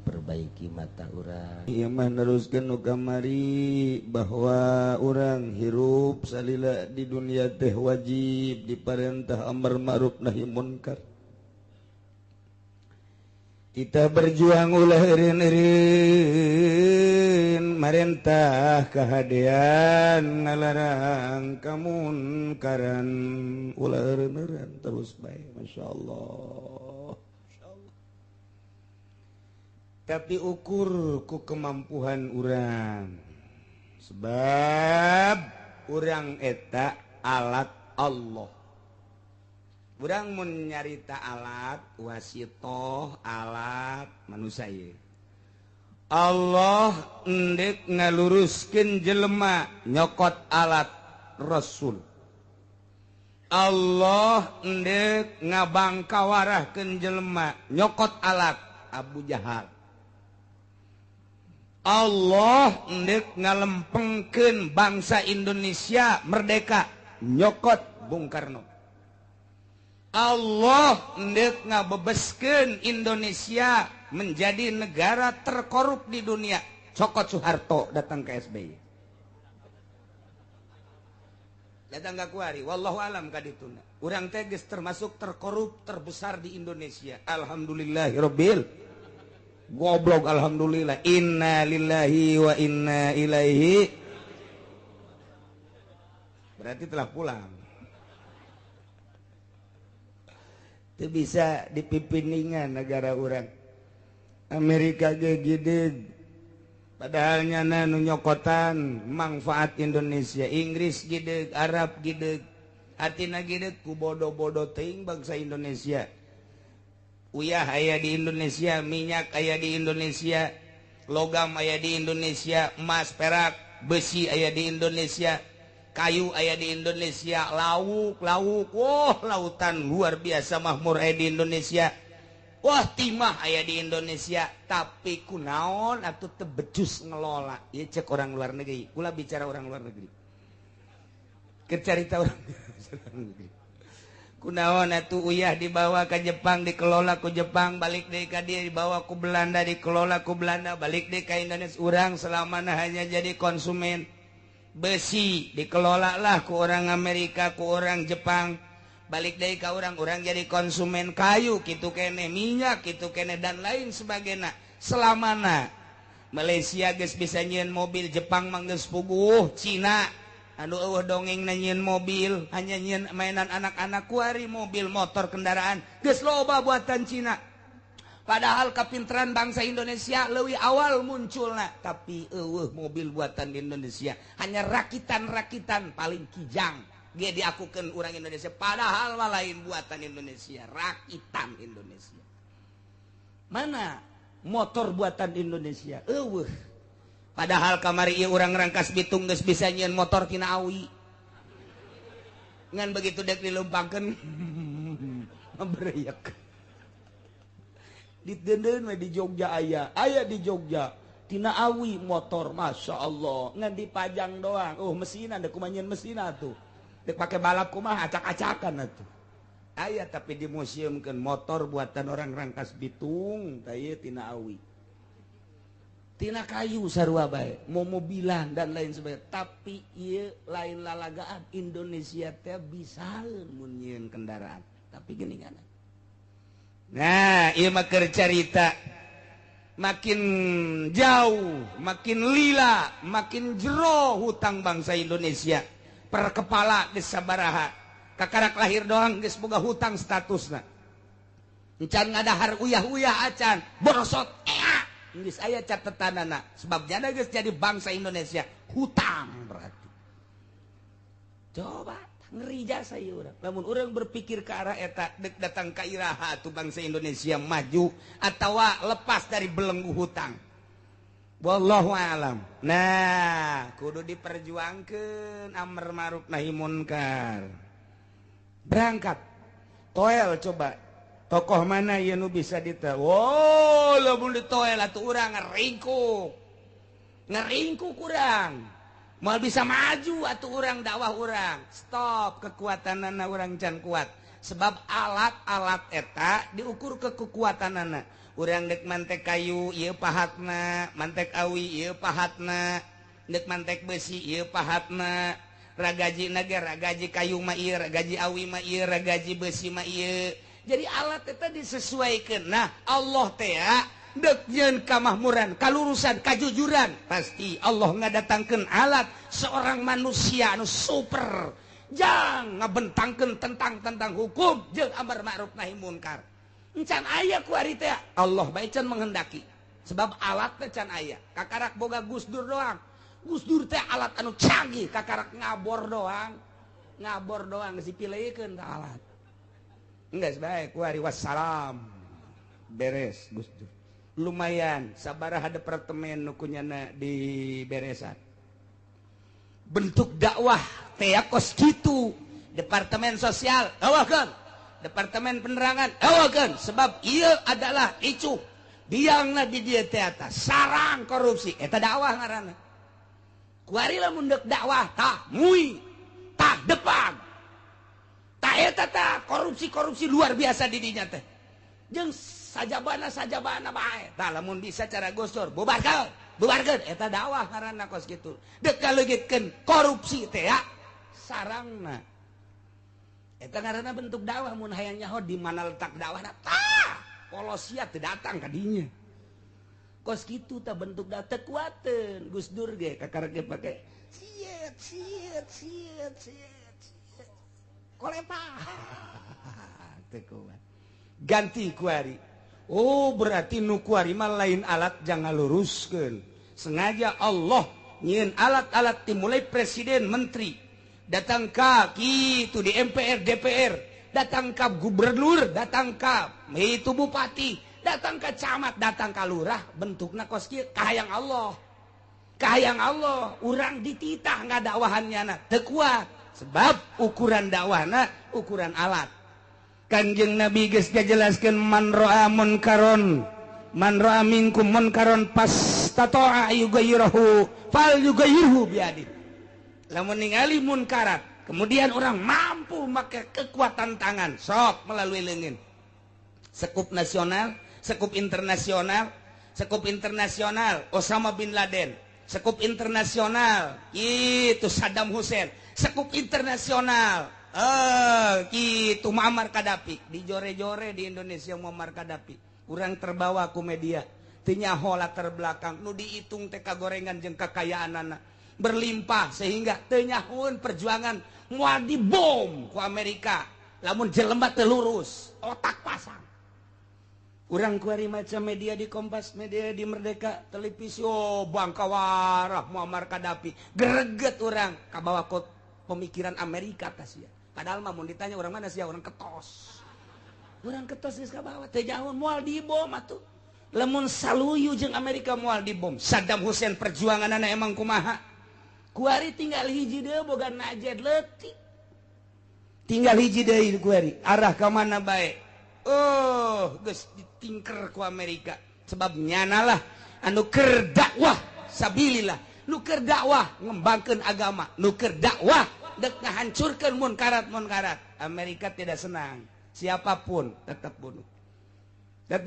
perbaiki mata urang. Ieu mah neruskeun nu kamari bahwa urang hirup salila di dunia teh wajib diparentah amar ma'ruf nahi munkar. Kita berjuang ulah eureun-eureun marentah kahadean ngalarang kamunkaran ulah eureun-eureun terus bae masyaallah. Tapi ukur ku kemampuan urang sebab urang eta alat Allah. Urang mun nyarita alat wasitoh alat manusia ye. Allah endek ngaluruskeun jelema nyokot alat Rasul. Allah endek ngabangkawarahkeun jelema nyokot alat Abu Jahal. Allah endek ngalempengkeun bangsa Indonesia merdeka nyokot Bung Karno. Allah hendak ngabebeskeun Indonesia menjadi negara terkorup di dunia. Cokot Soeharto datang ke SBY. Datang ke kuari, wallahu alam kadituna. Urang teh geus termasuk terkorup terbesar di Indonesia. Alhamdulillahirabbil goblok alhamdulillah. Inna lillahi wa inna ilaihi. Berarti telah pulang. Itu bisa dipimpingan negara orang. Amerika ge gideg. Padahal nyana nu nyokotan manfaat Indonesia. Inggris gideg, Arab gideg. Artina gideg ku bodoh-bodoh teuing bangsa Indonesia. Uyah aya di Indonesia, minyak aya di Indonesia, logam aya di Indonesia, emas, perak, besi aya di Indonesia. Kayu aya di Indonesia, lauk, wah lautan luar biasa makmur aya di Indonesia. Wah timah aya di Indonesia, tapi kunaon atuh teu becus ngelola. Ieu cek orang luar negeri, ulah bicara orang luar negeri. Keur carita orang negeri. Kunaon atuh uyah dibawa ke Jepang dikelola ku Jepang, balik deui ka dieu dibawa ku Belanda dikelola ku Belanda, balik deui ka Indonesia. Urang selamana hanya jadi konsumen. Besi dikelola lah ku orang Amerika, ku orang Jepang, balik dari ke orang jadi konsumen kayu gitu kene, minyak gitu kene dan lain sebagainya. Selamana Malaysia geus bisa nyieun mobil, Jepang mah geus puguh, Cina anu eueuh dongeng nyieun mobil, hanya nyieun mainan anak-anak kuari mobil motor kendaraan geus loba buatan Cina. Padahal kapinteran bangsa Indonesia leuwih awal munculna, tapi eueuh mobil buatan di Indonesia hanya rakitan-rakitan paling kijang ge diakukeun urang Indonesia, padahal mah lain buatan Indonesia, rakitan Indonesia. Mana motor buatan Indonesia eueuh. Padahal kamari ieu urang Rangkas Bitung geus bisa nyieun motor tina awi. Ngan begitu dek dilumpangkeun membreyak. Di Denden di Jogja aya di Jogja tina awi motor masya Allah ngan dipajang doang. Mesinan dek kumanyin mesin atuh dek pakai balap kumaha acak-acakan atuh aya, tapi di museumkeun motor buatan orang Rangkas Bitung taya tina awi tina kayu sarua bae mau mobilan dan lain sebagainya. Tapi ieu lain lalagaan Indonesia teh bisaeun mun nyieun kendaraan, tapi geuningan. Nah, ieu mah keur carita makin jauh, makin lila, makin jero hutang bangsa Indonesia. Per kepala geus sabaraha. Kakarak lahir doang geus boga hutang statusna. Encan ngadahar uyah-uyah acan, borosot geus aya catetanana. Sebab jana geus jadi bangsa Indonesia hutang berarti. Coba ngeri jasa ieu urang. Lamun urang berpikir ke arah eta dek datang ka iraha atuh bangsa Indonesia maju atawa lepas dari belenggu hutang. Wallahu alam. Nah, kudu diperjuangkeun amar ma'ruf nahi munkar. Berangkat. Toel coba. Tokoh mana ieu nu bisa dita? Oh, lamun ditoel atuh urang ngeringkuk. Ngeringkuk urang. Mal bisa maju atau orang dakwah orang stop kekuatanana orang can kuat sebab alat-alat eta diukur ke kekuatanana urang dek mantek kayu ieu pahatna mantek awi ieu pahatna dek mantek besi ieu pahatna ragaji naga ragaji kayu mah ieu ragaji awi mah ieu ragaji besi mah ieu jadi alat eta disesuaikan nah Allah teh dekjeun kamahmuran, kalurusan, kajujuran pasti Allah ngadatangkeun alat seorang manusia anu super jang ngabentangkeun tentang hukum jeung amar ma'ruf nahi munkar encan aya ku ari teh Allah bae can menghendaki sebab alat teh can aya kakarak boga Gus Dur doang Gus Dur teh alat anu canggih kakarak ngabor doang geus dipileukeun ka alat enggeus bae ku ari wassalam beres Gus Dur lumayan sabaraha departemen nukunyana di beresan bentuk dakwah teh kos kitu departemen sosial awakeun departemen penerangan awakeun sebab ieu adalah icu biangna di dieu teh eta sarang korupsi eta dakwah ngaranna kuari lamun deuk dakwah tah mui tah depan tah eta tah korupsi luar biasa di dinya teh jeung sajabana bae tah lamun bisa cara Gus Dur bubarkeun eta dakwah ngaranna kos kitu deuk galeugitkeun korupsi teh ya sarangna eta ngaranna bentuk dakwah mun hayang nyaho di mana letak dakwahna tah polosia teu datang ka dinya kos kitu tah bentuk dakwah teu kuateun Gus Dur ge kakarek ge pake siet kolepah teu kuat ganti kuari oh berarti nu kuari mah lain alat jangan luruskeun sengaja Allah nyieun alat-alat dimulai presiden menteri datang ka kitu di MPR DPR datang ka gubernur datang ka itu bupati datang ka camat datang ka lurah bentukna kos kieu kahayang Allah urang dititah ngadakwahannyana teu kuat sebab ukuran dakwahna ukuran alat Kanjeng Nabi geus ngajelaskeun man ra'a minkum munkaron pastata'a yughayyiruhu fal yughayyirhu biadi. Lamun ningali munkarat, kemudian orang mampu make kekuatan tangan, sok melalui leungeun. Sekup nasional, sekup internasional Osama bin Laden, sekup internasional itu Saddam Hussein, sekup internasional gitu Muammar Gaddafi dijore-jore di Indonesia Muammar Gaddafi urang terbawa ku media teu nyaho latar belakang nu diitung teh kagorengan jeung kekayaanana berlimpah sehingga teu nyahoeun perjuangan moal dibom ku Amerika lamun jelema teu lurus otak pasang urang kuari maca media di Kompas media di Merdeka televisi oh bangkawarah Muammar Gaddafi greget urang kabawa ku pemikiran Amerika tah sia padahal mah mun ditanya orang mana sih orang ketos geus ka bawah teh jauh moal dibom atuh lamun saluyu jeung Amerika moal dibom Saddam Hussein perjuanganana emang kumaha kuari tinggal hiji deui boga najet leutik tinggal hiji deui kuari arah ka mana bae geus ditingker ku Amerika sebab nyanalah anu keur dakwah sabilillah nu keur dakwah ngembangkeun agama nu keur dakwah dek ngahancurkeun munkarat Amerika tidak senang siapapun tetap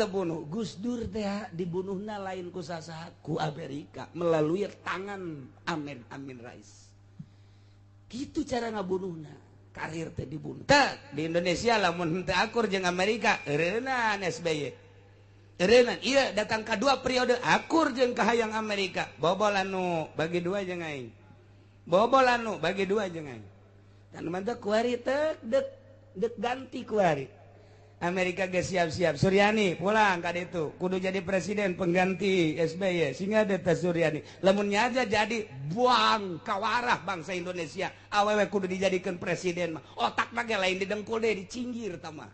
bunuh Gus Dur teh dibunuhna lain ku sasaha ku Amerika melalui tangan Amin Rais gitu cara ngabunuhna karir teh dibunuh teh di Indonesia lamun teu akur jeung Amerika eureunana SBY eureunana ieu datang ka dua periode akur jeung kahayang Amerika bobolan nu bagi dua jeung aing bobolanu bagi dua jeung aing. Dan mantep kuari dek ganti kuari. Amerika ge siap-siap. Suryani pulang ka ditu. Kudu jadi presiden pengganti SBY. Singa ada teh Suryani. Lamunnya aja jadi buang kawarah bangsa Indonesia. Awewe kudu dijadikan presiden mah. Otak mah ge lain di dengkul deh, dicinggir tah mah.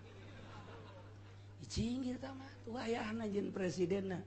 Dicinggir tah mah. Tuh ayahna jeung presidena.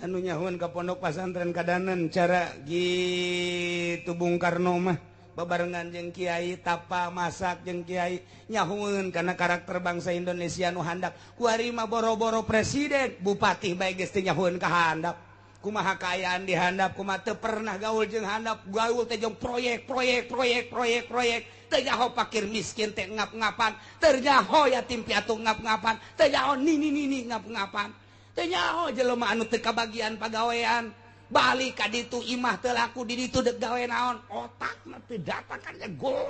Anu nyahuan ka pondok pesantren Kadanen cara gitu Bung Karno mah. Babarengan jeung Kiai tapa masak jeung Kiai nyahueun karena karakter bangsa Indonesia nu handap kuari mah boro-boro presiden bupati bae geus teh nyahueun ka handap kumaha kaayaan di handap kumaha teu pernah gaul jeung handap gaul teh jeung proyek teu nyaho fakir miskin teh ngap-ngapan teu nyaho yatim piatu ngap-ngapan teu nyaho nini ngap-ngapan teu nyaho jelema anu teu kabagian pagawean balik ka ditu imah teu laku di ditu dek gawe naon otak mah teu datakannya gol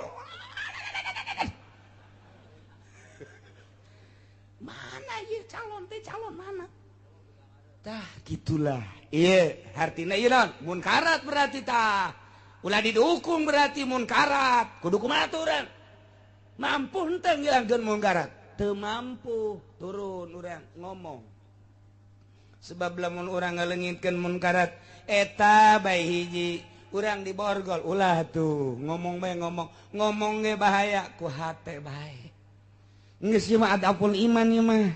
mana ieu calon mana tah gitulah ieu hartina ieu naon munkarat berarti tah ulah didukung berarti munkarat kudu kumaha urang mampu henteu ngilangkeun munkarat teu mampu turun urang ngomong sebab lamun urang ngalengitkeun munkarat eta bae hiji urang di borgol ulah tuh ngomong ge bahaya ku hate bae geus ieu mah adapun iman ieu mah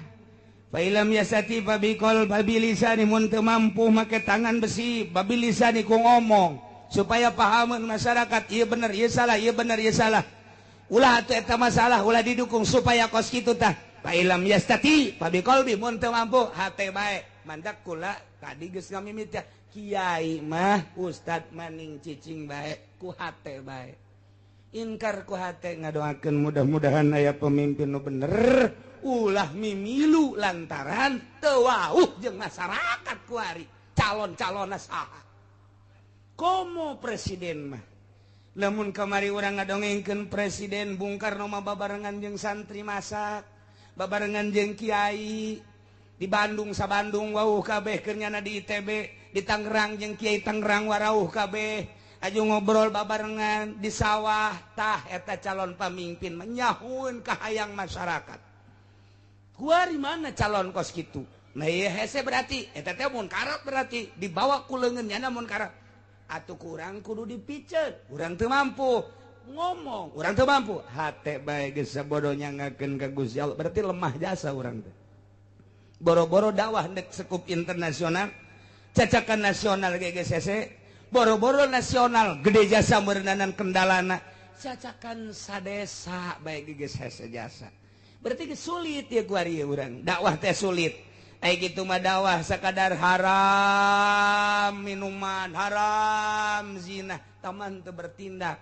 fa ilam yasati babiqol babilisani mun teu mampu make tangan besi babilisani ku ngomong supaya pahameun masyarakat ieu bener ieu salah ulah atuh eta masalah ulah didukung supaya kos kitu tah fa ilam yastati babiqol mun teu mampu hate bae mandak kula tadi geus ngamimit ya kiai mah ustad maning cicing bae ku hate bae inkar ku hate ngadoakeun mudah-mudahan aya pemimpin nu bener ulah mimilu lantaran teu wauh jeung masyarakat kuari calon-calonna saha komo presiden mah lamun kamari urang ngadongengkeun presiden Bung Karno mah babarengan jeung santri masak babarengan jeung kiai di Bandung sabandung wauh kabeh keur nyana di ITB di Tangerang jeung Kiai Tangerang warauh kabeh aju ngobrol babarengan di sawah tah eta calon pamimpin menyahueun ka hayang masyarakat kuari mana calon kos kitu nah ieu hese berarti eta teh munkarat berarti dibawa ku leungeun nyana munkarat atuh kurang kudu dipiceut urang teu mampu ngomong urang teu mampu hate bae geus sabodo nyangakeun ka Gusti Allah berarti lemah jasa urang teh boro-boro dakwah dek sekup internasional cacakan nasional GGCC boro-boro nasional gede jasa merendanan kendalana cacakan sadesa baik GGCC jasa berarti sulit ya kuari urang dakwah teh sulit aya kitu mah dakwah sakadar haram minuman haram zina taman teu bertindak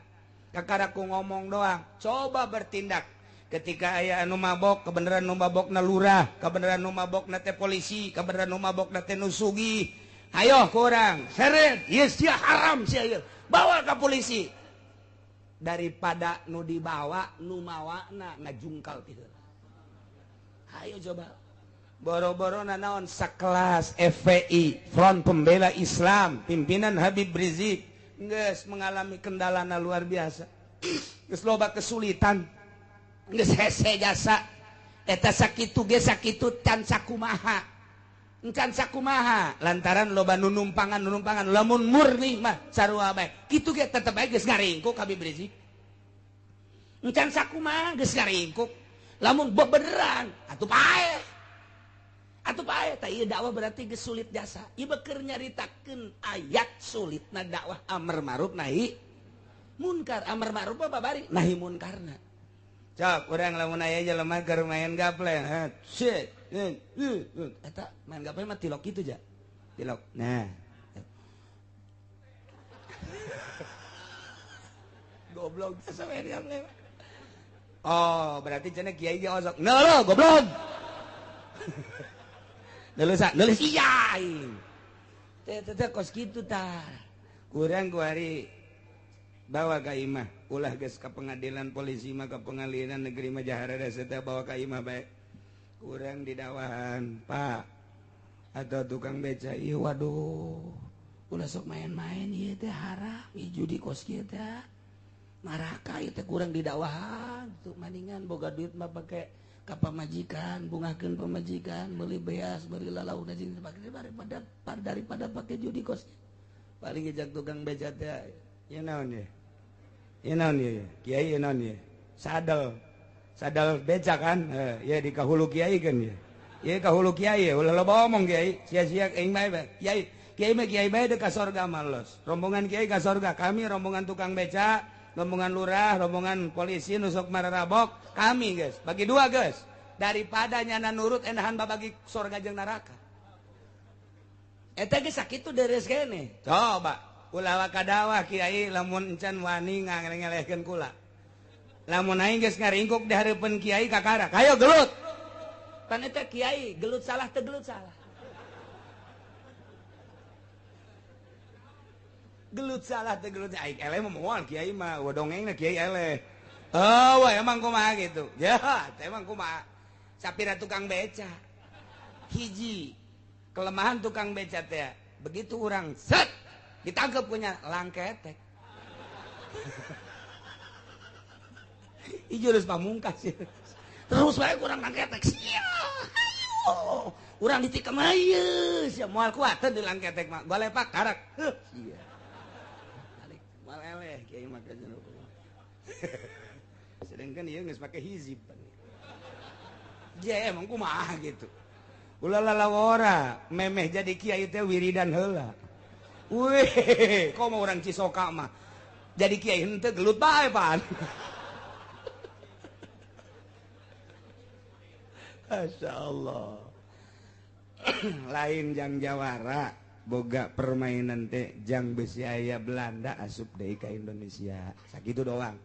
kakaraku ngomong doang coba bertindak ketika aya anu mabok kebenaran nu mabokna lurah kebenaran nu mabokna teh polisi kebenaran nu mabokna teh nu sugih hayo kurang seret ieu sia haram sia ieu bawa ka polisi daripada nu dibawa nu mawana ngajungkal ti heula hayo coba boro-boro naon sakelas FPI Front Pembela Islam pimpinan Habib Rizik geus mengalami kendalana luar biasa geus loba kesulitan geus hese jasa eta sakitu ge sakitu can sakumaha lantaran loba numpangan lamun murni mah sarua bae kitu ge tetep bae geus ngaringkuk Habib Rizik can sakumaha geus ngaringkuk lamun bebeneran atuh pae tah ieu dakwah berarti geus sulit jasa ieu keur nyaritakeun ayat sulitna dakwah amar ma'ruf nahi munkar amar ma'ruf babari nahi munkarna cok urang lamun aya jelema keur main gaple shit eta main gaple mah tilok kitu ja tilok nah goblok biasa main gaple oh berarti cenah kiai ge osok neulo goblok nulis iya teh kos kitu tah urang kuari bawa ka imah ulah geus ka pengadilan polisi mah ka pengadilan negeri mah jaharada teh bawa ka imah bae urang di dawahan Pak atau tukang beca ieu waduh ulah sok main-main ieu teh haram ieu judi kos kieu teh maraka ieu teh kurang di dawahan tuh maningan boga duit mah pake pemajikan bungakeun pemajikan beli beas beli lalau daripada pakai judi kos paling ngejak tukang beca teh ya naon ya kiai naon ya sadal beca kan ya di kahulu kiai kan ya kahulu kiai ya ulah loba omong kiai sia-sia aing mah kiai bae ka sorga malos rombongan kiai ka sorga kami rombongan tukang beca rombongan lurah, rombongan polisi nusuk mararabok, kami guys, bagi dua guys, daripada nyana nurut endahan babagi surga jeung neraka. Eta ge sakitu deres kene. Coba ulah wakadawa kiai lamun encan wani ngangelehkeun kula. Lamun aing geus ngaringkuk di hareupeun kiai kakara, kayo gelut. Pan eta kiai gelut salah teu gelut salah. Gelut salah teh gelut aing eleh mah moal kiai mah dongengna kiai eleh emang kumaha gitu ya teh emang kumaha sapira tukang beca hiji kelemahan tukang beca teh begitu urang set ditangkep punya langketek ieu geus pamungkas terus bae urang langketek sia ayo urang ditikam ayeuna sia moal kuat teh di langketek mah golepak karak sia eleh kiai mah kajen sedangkan ieu geus make hizib ya emang kumaha gitu ulah lalawora memeh jadi kiai teh wiridan heula weh komo urang Cisoka mah jadi kiai henteu gelut bae pan masyaallah lain jang jawara boga permainan teh jang besi aya Belanda asup deui ka Indonesia sakitu doang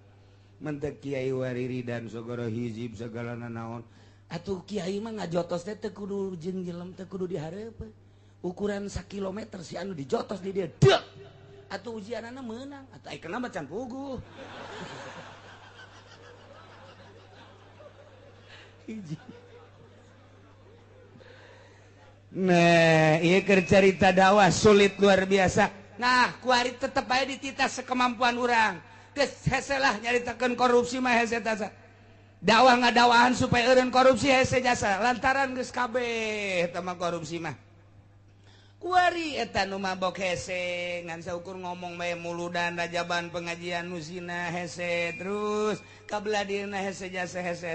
mentek kiai wariri dan sogoro hizib segala naon atuh kiai mah ngajotos teh teu kudu jeung jelem teu kudu di hareupeun ukuran 1 kilometer si anu dijotos di dia dek atuh ujianana meunang atuh ai kenapa can puguh hiji. Nah, iya cerita dakwah sulit luar biasa. Nah, kuari tetep aja dititah sekemampuan orang. Geus hese lah nyaritakeun korupsi mah hese tasa. Dakwah ngadawahan supaya eureun korupsi hese jasa. Lantaran geus kabeh teh mah korupsi mah. Kuari eta nu mabok hese ngan saukur ngomong bae muludan rajaban pengajian nusina hese terus kabladina hese jasa hese.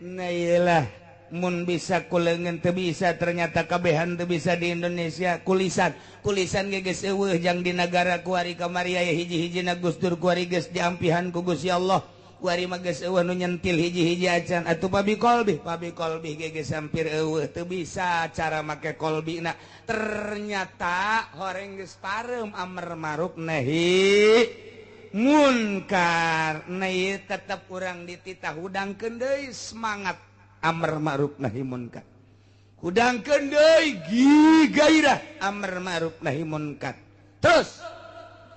Nah, iyalah mun bisa kulengen teu bisa ternyata kabehan teu bisa di Indonesia kulisan ge geus eueuh jang di nagara kuari kamari aya hiji-hijina Gus Dur kuari geus diampihan ku Gusti Allah kuari mah geus eueuh nu nyentil hiji-hiji acan atuh pabi kolbi ge geus hampir eueuh teu bisa cara make kolbina ternyata horeng geus pareum amar ma'ruf nahi munkar nahi tetep urang dititah hudangkeun deui semangat amar ma'ruf nahi munkar hudangkeun deui gairah amar ma'ruf nahi munkar terus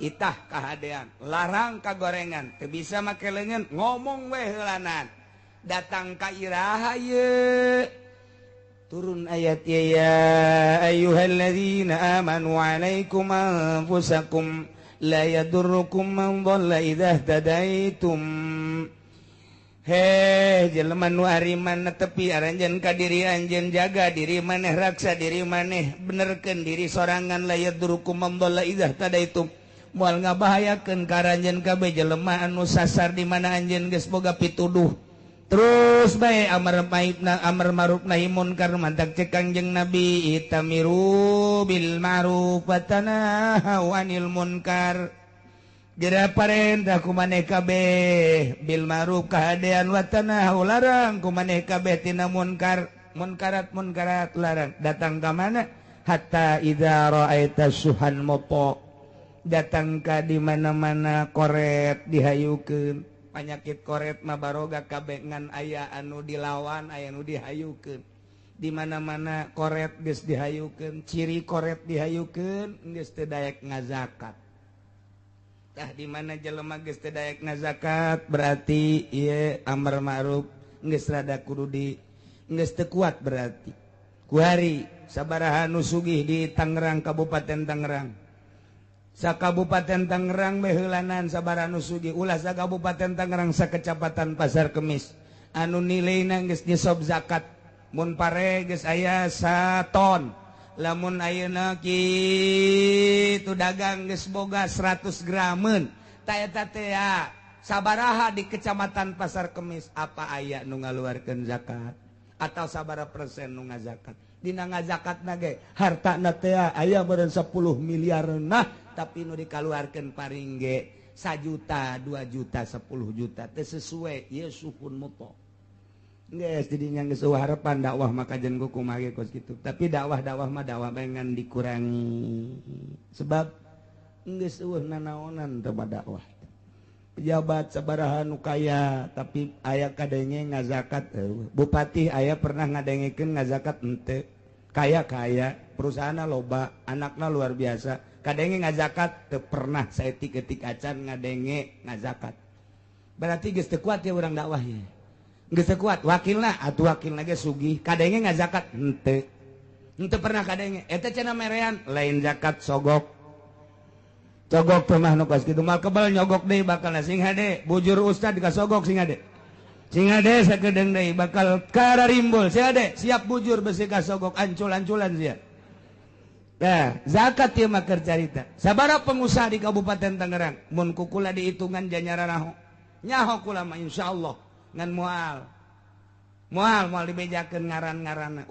itah kahadean larang kagorengan teu bisa make leungeun ngomong we heulanan datang ka iraha ye turun ayat ya ayyuhalladzina amanu alaikum anfusakum la yadurrukum man dhalla idza tadaitum. Heh jelema nu ariman netepi aranjeun ka diri anjeun jaga diri maneh raksa diri maneh benerkeun diri sorangan layat durukum mamdalla idah tadaitum moal ngabahayakeun ka aranjeun kabeh jelema anu sasar di mana anjeun geus boga pituduh terus bae amar ma'ruf nahi munkar mantak cek Kangjeng Nabi itamiru bil ma'ruf wa tanahu 'anil munkar Jera parentah ku maneh kabeh bil ma'ruf kahadean wa tanahu larang ku maneh kabeh tina munkarat larang datang ka mana hatta idza ra'aita suhan mopo datang ka di mana-mana koret dihayukeun panyakit koret mah baroga kabeh ngan aya anu dilawan aya anu dihayukeun di mana-mana koret geus dihayukeun ciri koret dihayukeun geus teu daek ngazakat di mana jelema geus teu daek ngazakat berarti ieu amar ma'ruf geus rada kudu di geus teu kuat berarti kuari sabaraha nu sugih di Tangerang Kabupaten Tangerang sakabupaten Tangerang bae heulanan sabaraha nu sugih ulah sakabupaten Tangerang sakecamatan Pasar Kemis anu nilai geus nisab zakat mun pare geus aya 1 ton lamun ayeuna kitu dagang geus boga 100 gramen ta eta teh sabaraha di Kecamatan Pasar Kemis apa aya nu ngaluarkeun zakat atau sabaraha persen nu ngazakat dina ngazakatna ge hartana teh aya meureun 10 miliar nah tapi nu dikaluarkeun paring ge 1 juta 2 juta 10 juta teh sesuai ieu sukun muto geus jadinya geus harapan dakwah maka jeung kumaha ge kos kitu tapi dakwah mah dakwah pengen dikurangi sebab geus eueuh nanaonan teu dakwah pejabat sabaraha nu kaya tapi aya kadenge ngazakat bupati aya pernah ngadengekeun ngazakat henteu kaya perusahaanna loba anakna luar biasa kadenge ngazakat teu pernah saeutik-eutik acan ngadenge ngazakat berarti geus teu kuat ya urang dakwah ya geus teu kuat wakilna atuh wakilna ge sugih kadenge ngazakat henteu pernah kadenge eta cenah merean lain zakat sogok cogok teh mah nu kos kitu mal kebal nyogok deui bakal sing hade bujur ustad kasogok sing hade sakedeung deui bakal kararimbul sing hade siap bujur besi kasogok ancul-anculan sia nah zakat ieu mah keur carita sabaraha pengusaha di Kabupaten Tangerang mun kukula dihitungan janyara naho nyaho kula mah insyaallah ngan moal dibejakeun ngaran-ngaranna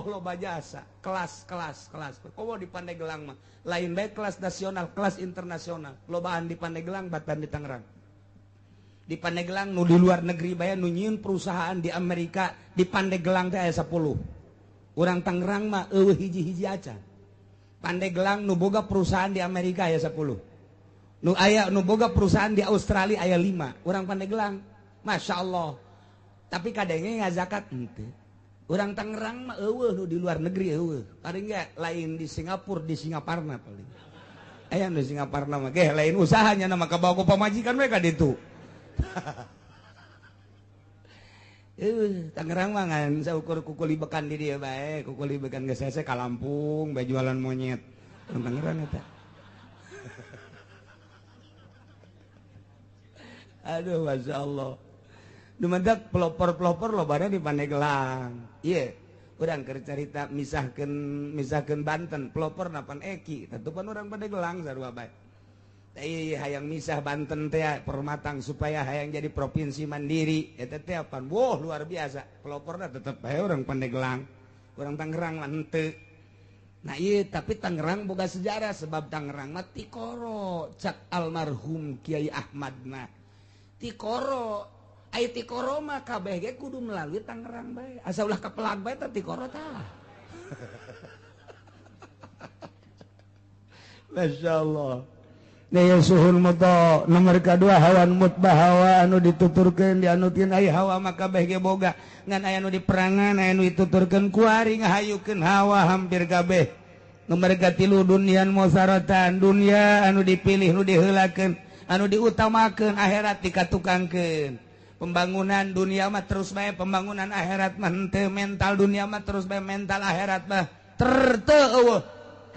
loba jasa kelas komo di Pandeglang mah lain bae kelas nasional kelas internasional lobaan di Pandeglang batan di Tangerang di Pandeglang nu di luar negeri bae nu nyieun perusahaan di Amerika di Pandeglang teh aya 10 urang Tangerang mah eueuh hiji-hiji acan Pandeglang nu boga perusahaan di Amerika aya 10 nu boga perusahaan di Australia aya 5 urang Pandeglang Masya Allah tapi kadenge ngazakat henteu urang Tangerang mah eueuh nu di luar negeri eueuh paling ge lain di Singapura di Singaparna paling aya nu Singaparna mah ge lain usahanya nama kabawa ku pamajikan we ka ditu Tangerang mah ngan saukur kukulibekan di dieu bae kukulibekan geus hese ka Lampung bae jualan monyet Tangerang eta aduh masyaallah dumadak pelopor-pelopor lobana di Pandeglang iya urang keur carita misahkeun Banten pelopor napan Eki tatupan urang Pandeglang sarua bae teh hayang misah Banten teh permatang supaya hayang jadi provinsi mandiri eta teh apan luar biasa peloporna tetep bae urang Pandeglang urang Tangerang mah henteu nah iya tapi Tangerang boga sejarah sebab Tangerang mah Tikoro cak almarhum Kiai Ahmad nah Tikoro ai Tikoro mah kabeh ge kudu melalui Tangerang bae asa ulah kepelag bae teh Tikoro tah masyaallah nih suhun muto nomor kedua hawan mutbah hawa anu dituturkeun dianutkeun ai hawa mah kabeh ge boga ngan aya nu diperangan aya nu dituturkeun ku ari ngahayukeun hawa hampir kabeh nomor katilu dunian mosaratan dunia anu dipilih nu diheulakeun anu diutamakeun akhirat dikatukangkeun pembangunan dunia mah terus bae pembangunan akhirat mah henteu mental dunia mah terus bae mental akhirat mah terteu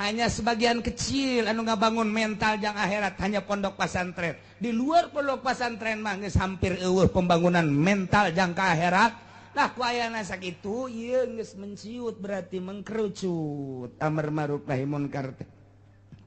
hanya sebagian kecil anu ngabangun mental jang akhirat hanya pondok pesantren di luar pondok pesantren mah geus hampir eueuh pembangunan mental jang ka akhirat nah ku ayana sakitu ieu geus menciut berarti mengkerucut amar ma'ruf nahi munkar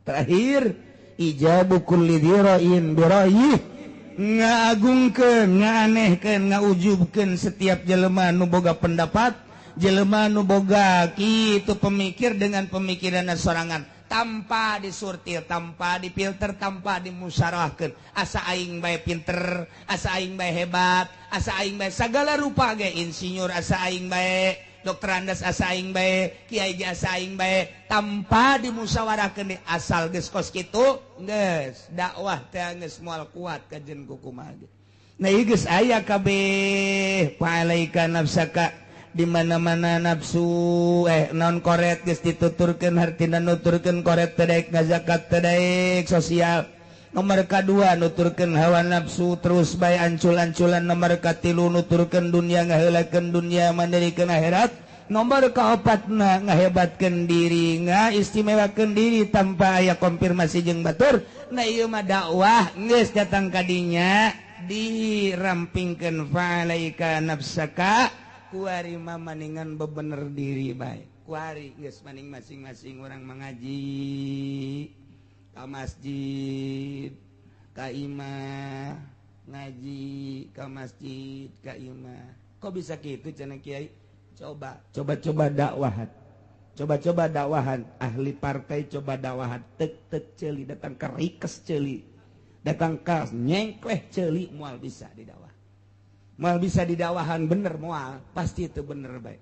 terakhir ijabu kulli dzira'in birayih ngagungkeun nganehkeun ngaujubkeun setiap jelema nu boga pendapat jelema nu boga kitu pemikir dengan pemikiranna sorangan tanpa disurtir tanpa difilter tanpa dimusyawarahkeun asa aing bae pinter asa aing bae hebat asa aing bae sagala rupa ge insinyur asa aing bae dokter andas asa aing bae kiai asa aing bae tanpa dimusyawarahkeun asal geus kos kitu geus dakwah teh geus moal kuat kajen kumaha ge nah ieu geus aya kabeh palaika nafsaka di mana-mana nafsu non koret geus dituturkeun hartina nuturkeun koret teh daek ngazakat teh daek sosial nomor kadua nuturkeun hawa nafsu terus bae ancul-anculan nomor katilu nuturkeun dunia ngaheulakeun dunia mandirikeun akhirat nomor kaopatna ngahebatkeun diri ngaistimewakeun diri tanpa aya konfirmasi jeung batur nah ieu mah dakwah geus datang ka dinya dirampingkeun fa'alaika nafsaka kuari mamaningan bebener diri baik kuari geus maning masing-masing orang mengaji ka masjid ka imah ngaji ka masjid ka imah kok bisa gitu cenah kiai coba dakwahan coba dakwahan ahli partai coba dakwahan tek ceuli datang ke rikes ceuli datang ke nyengkleh ceuli moal bisa didakwah moal bisa didakwahan bener moal pasti itu bener baik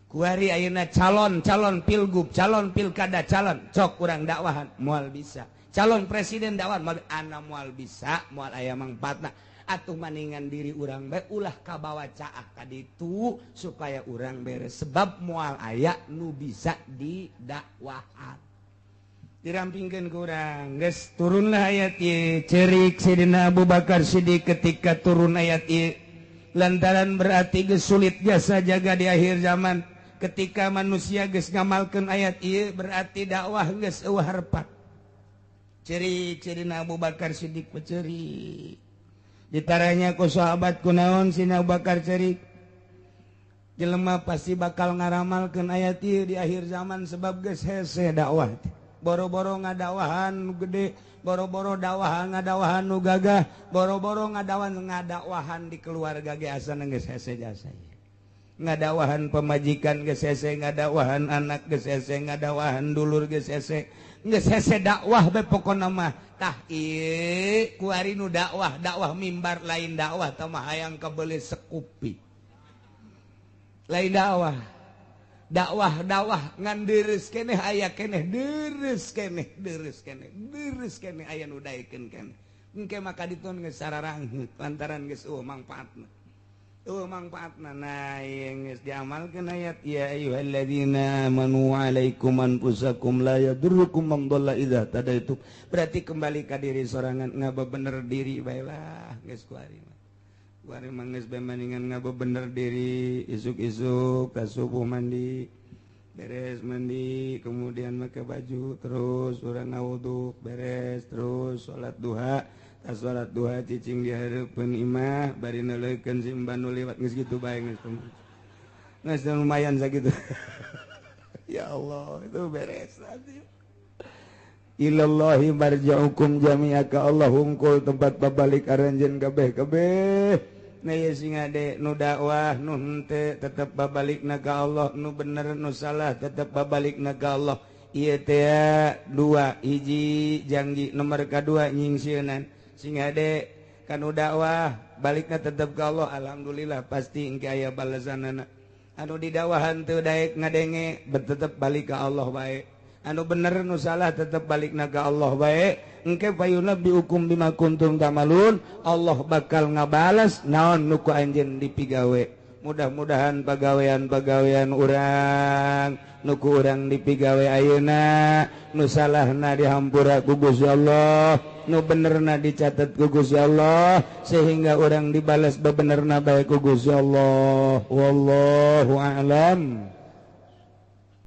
kuari ayeuna calon pilgub calon pilkada calon cok urang dakwahan moal bisa calon presiden dakwahan moal ana moal bisa moal aya mangpaatna atuh maningan diri urang bae ulah kabawa caah ka ditu supaya urang beres sebab moal aya nu bisa didakwahan dirampingkeun ku urang geus turunlah ayat ieu ceurik Sayyidina Abu Bakar Siddiq ketika turun ayat ieu lantaran berarti geus sulit jasa jaga di akhir zaman ketika manusia geus ngamalkeun ayat ieu berarti dakwah geus eueuh harpat ceurik Sayyidina Abu Bakar Siddiq ceurik ditaranya ku sahabat kunaon Sina Abu Bakar cerik jelema pasti bakal ngaramalkeun ayat ieu di akhir zaman sebab geus hese dakwah boro-boro ngadakwahan nu gede boro-boro ngadawahan nu gagah boro-boro ngadakwahan di keluarga ge asana geus hese jasa ngadawahan pemajikan geus hese ngadawahan anak geus hese ngadawahan dulur geus hese geus hese dakwah bae pokona mah tah ieu kuari nu dakwah mimbar lain dakwah tah mah hayang kabeuli sekupi lain dakwah ngan deureus keneh aya keneh deureus keneh aya nu daekeun keneh engke maka ditun geus sararang lantaran geus mangpaatna nah yang geus diamalkeun ayat ya ayyuhalladzina amanu alaikum anfusakum la yadurrukum man dhalla idza tadaitum berarti kembali ka diri sorangan ngabebener diri bae lah geus kuari mah geus bae maningan ngabebener diri isuk-isuk ka subuh mandi beres mandi kemudian make baju terus urang ngawudu beres terus salat duha salat duha cicing di hareupeun imah bari neuleukeun simban nu liwat geus kitu bae geus lumayan sakitu ya Allah itu beres ilallahi marja'ukum jami'a ka Allah hungkul tempat babalik aranjeun kabeh nah ieu sing ade nu dakwah nu henteu tetep babalikna ka Allah nu bener nu salah tetep babalikna ka Allah ieu teh dua hiji janji nomor kadua nyingsieunan sing ade kanu dakwah balikna tetep ka Allah alhamdulillah pasti engke aya balasanana anu didakwahan teu daek ngadenge tetep balik ka Allah bae anu bener nu salah tetep balikna ka Allah bae engke payunna biukum bima kuntum tamalun Allah bakal ngabalas naon nu ku anjeun dipigawe mudah-mudahan pagawean urang nu ku urang dipigawe ayeuna nu salahna dihampura ku Gusti Allah nu benerna dicatat ku Gusti Allah sehingga urang dibalas bebenerna bae ku Gusti Allah wallahu a'lam.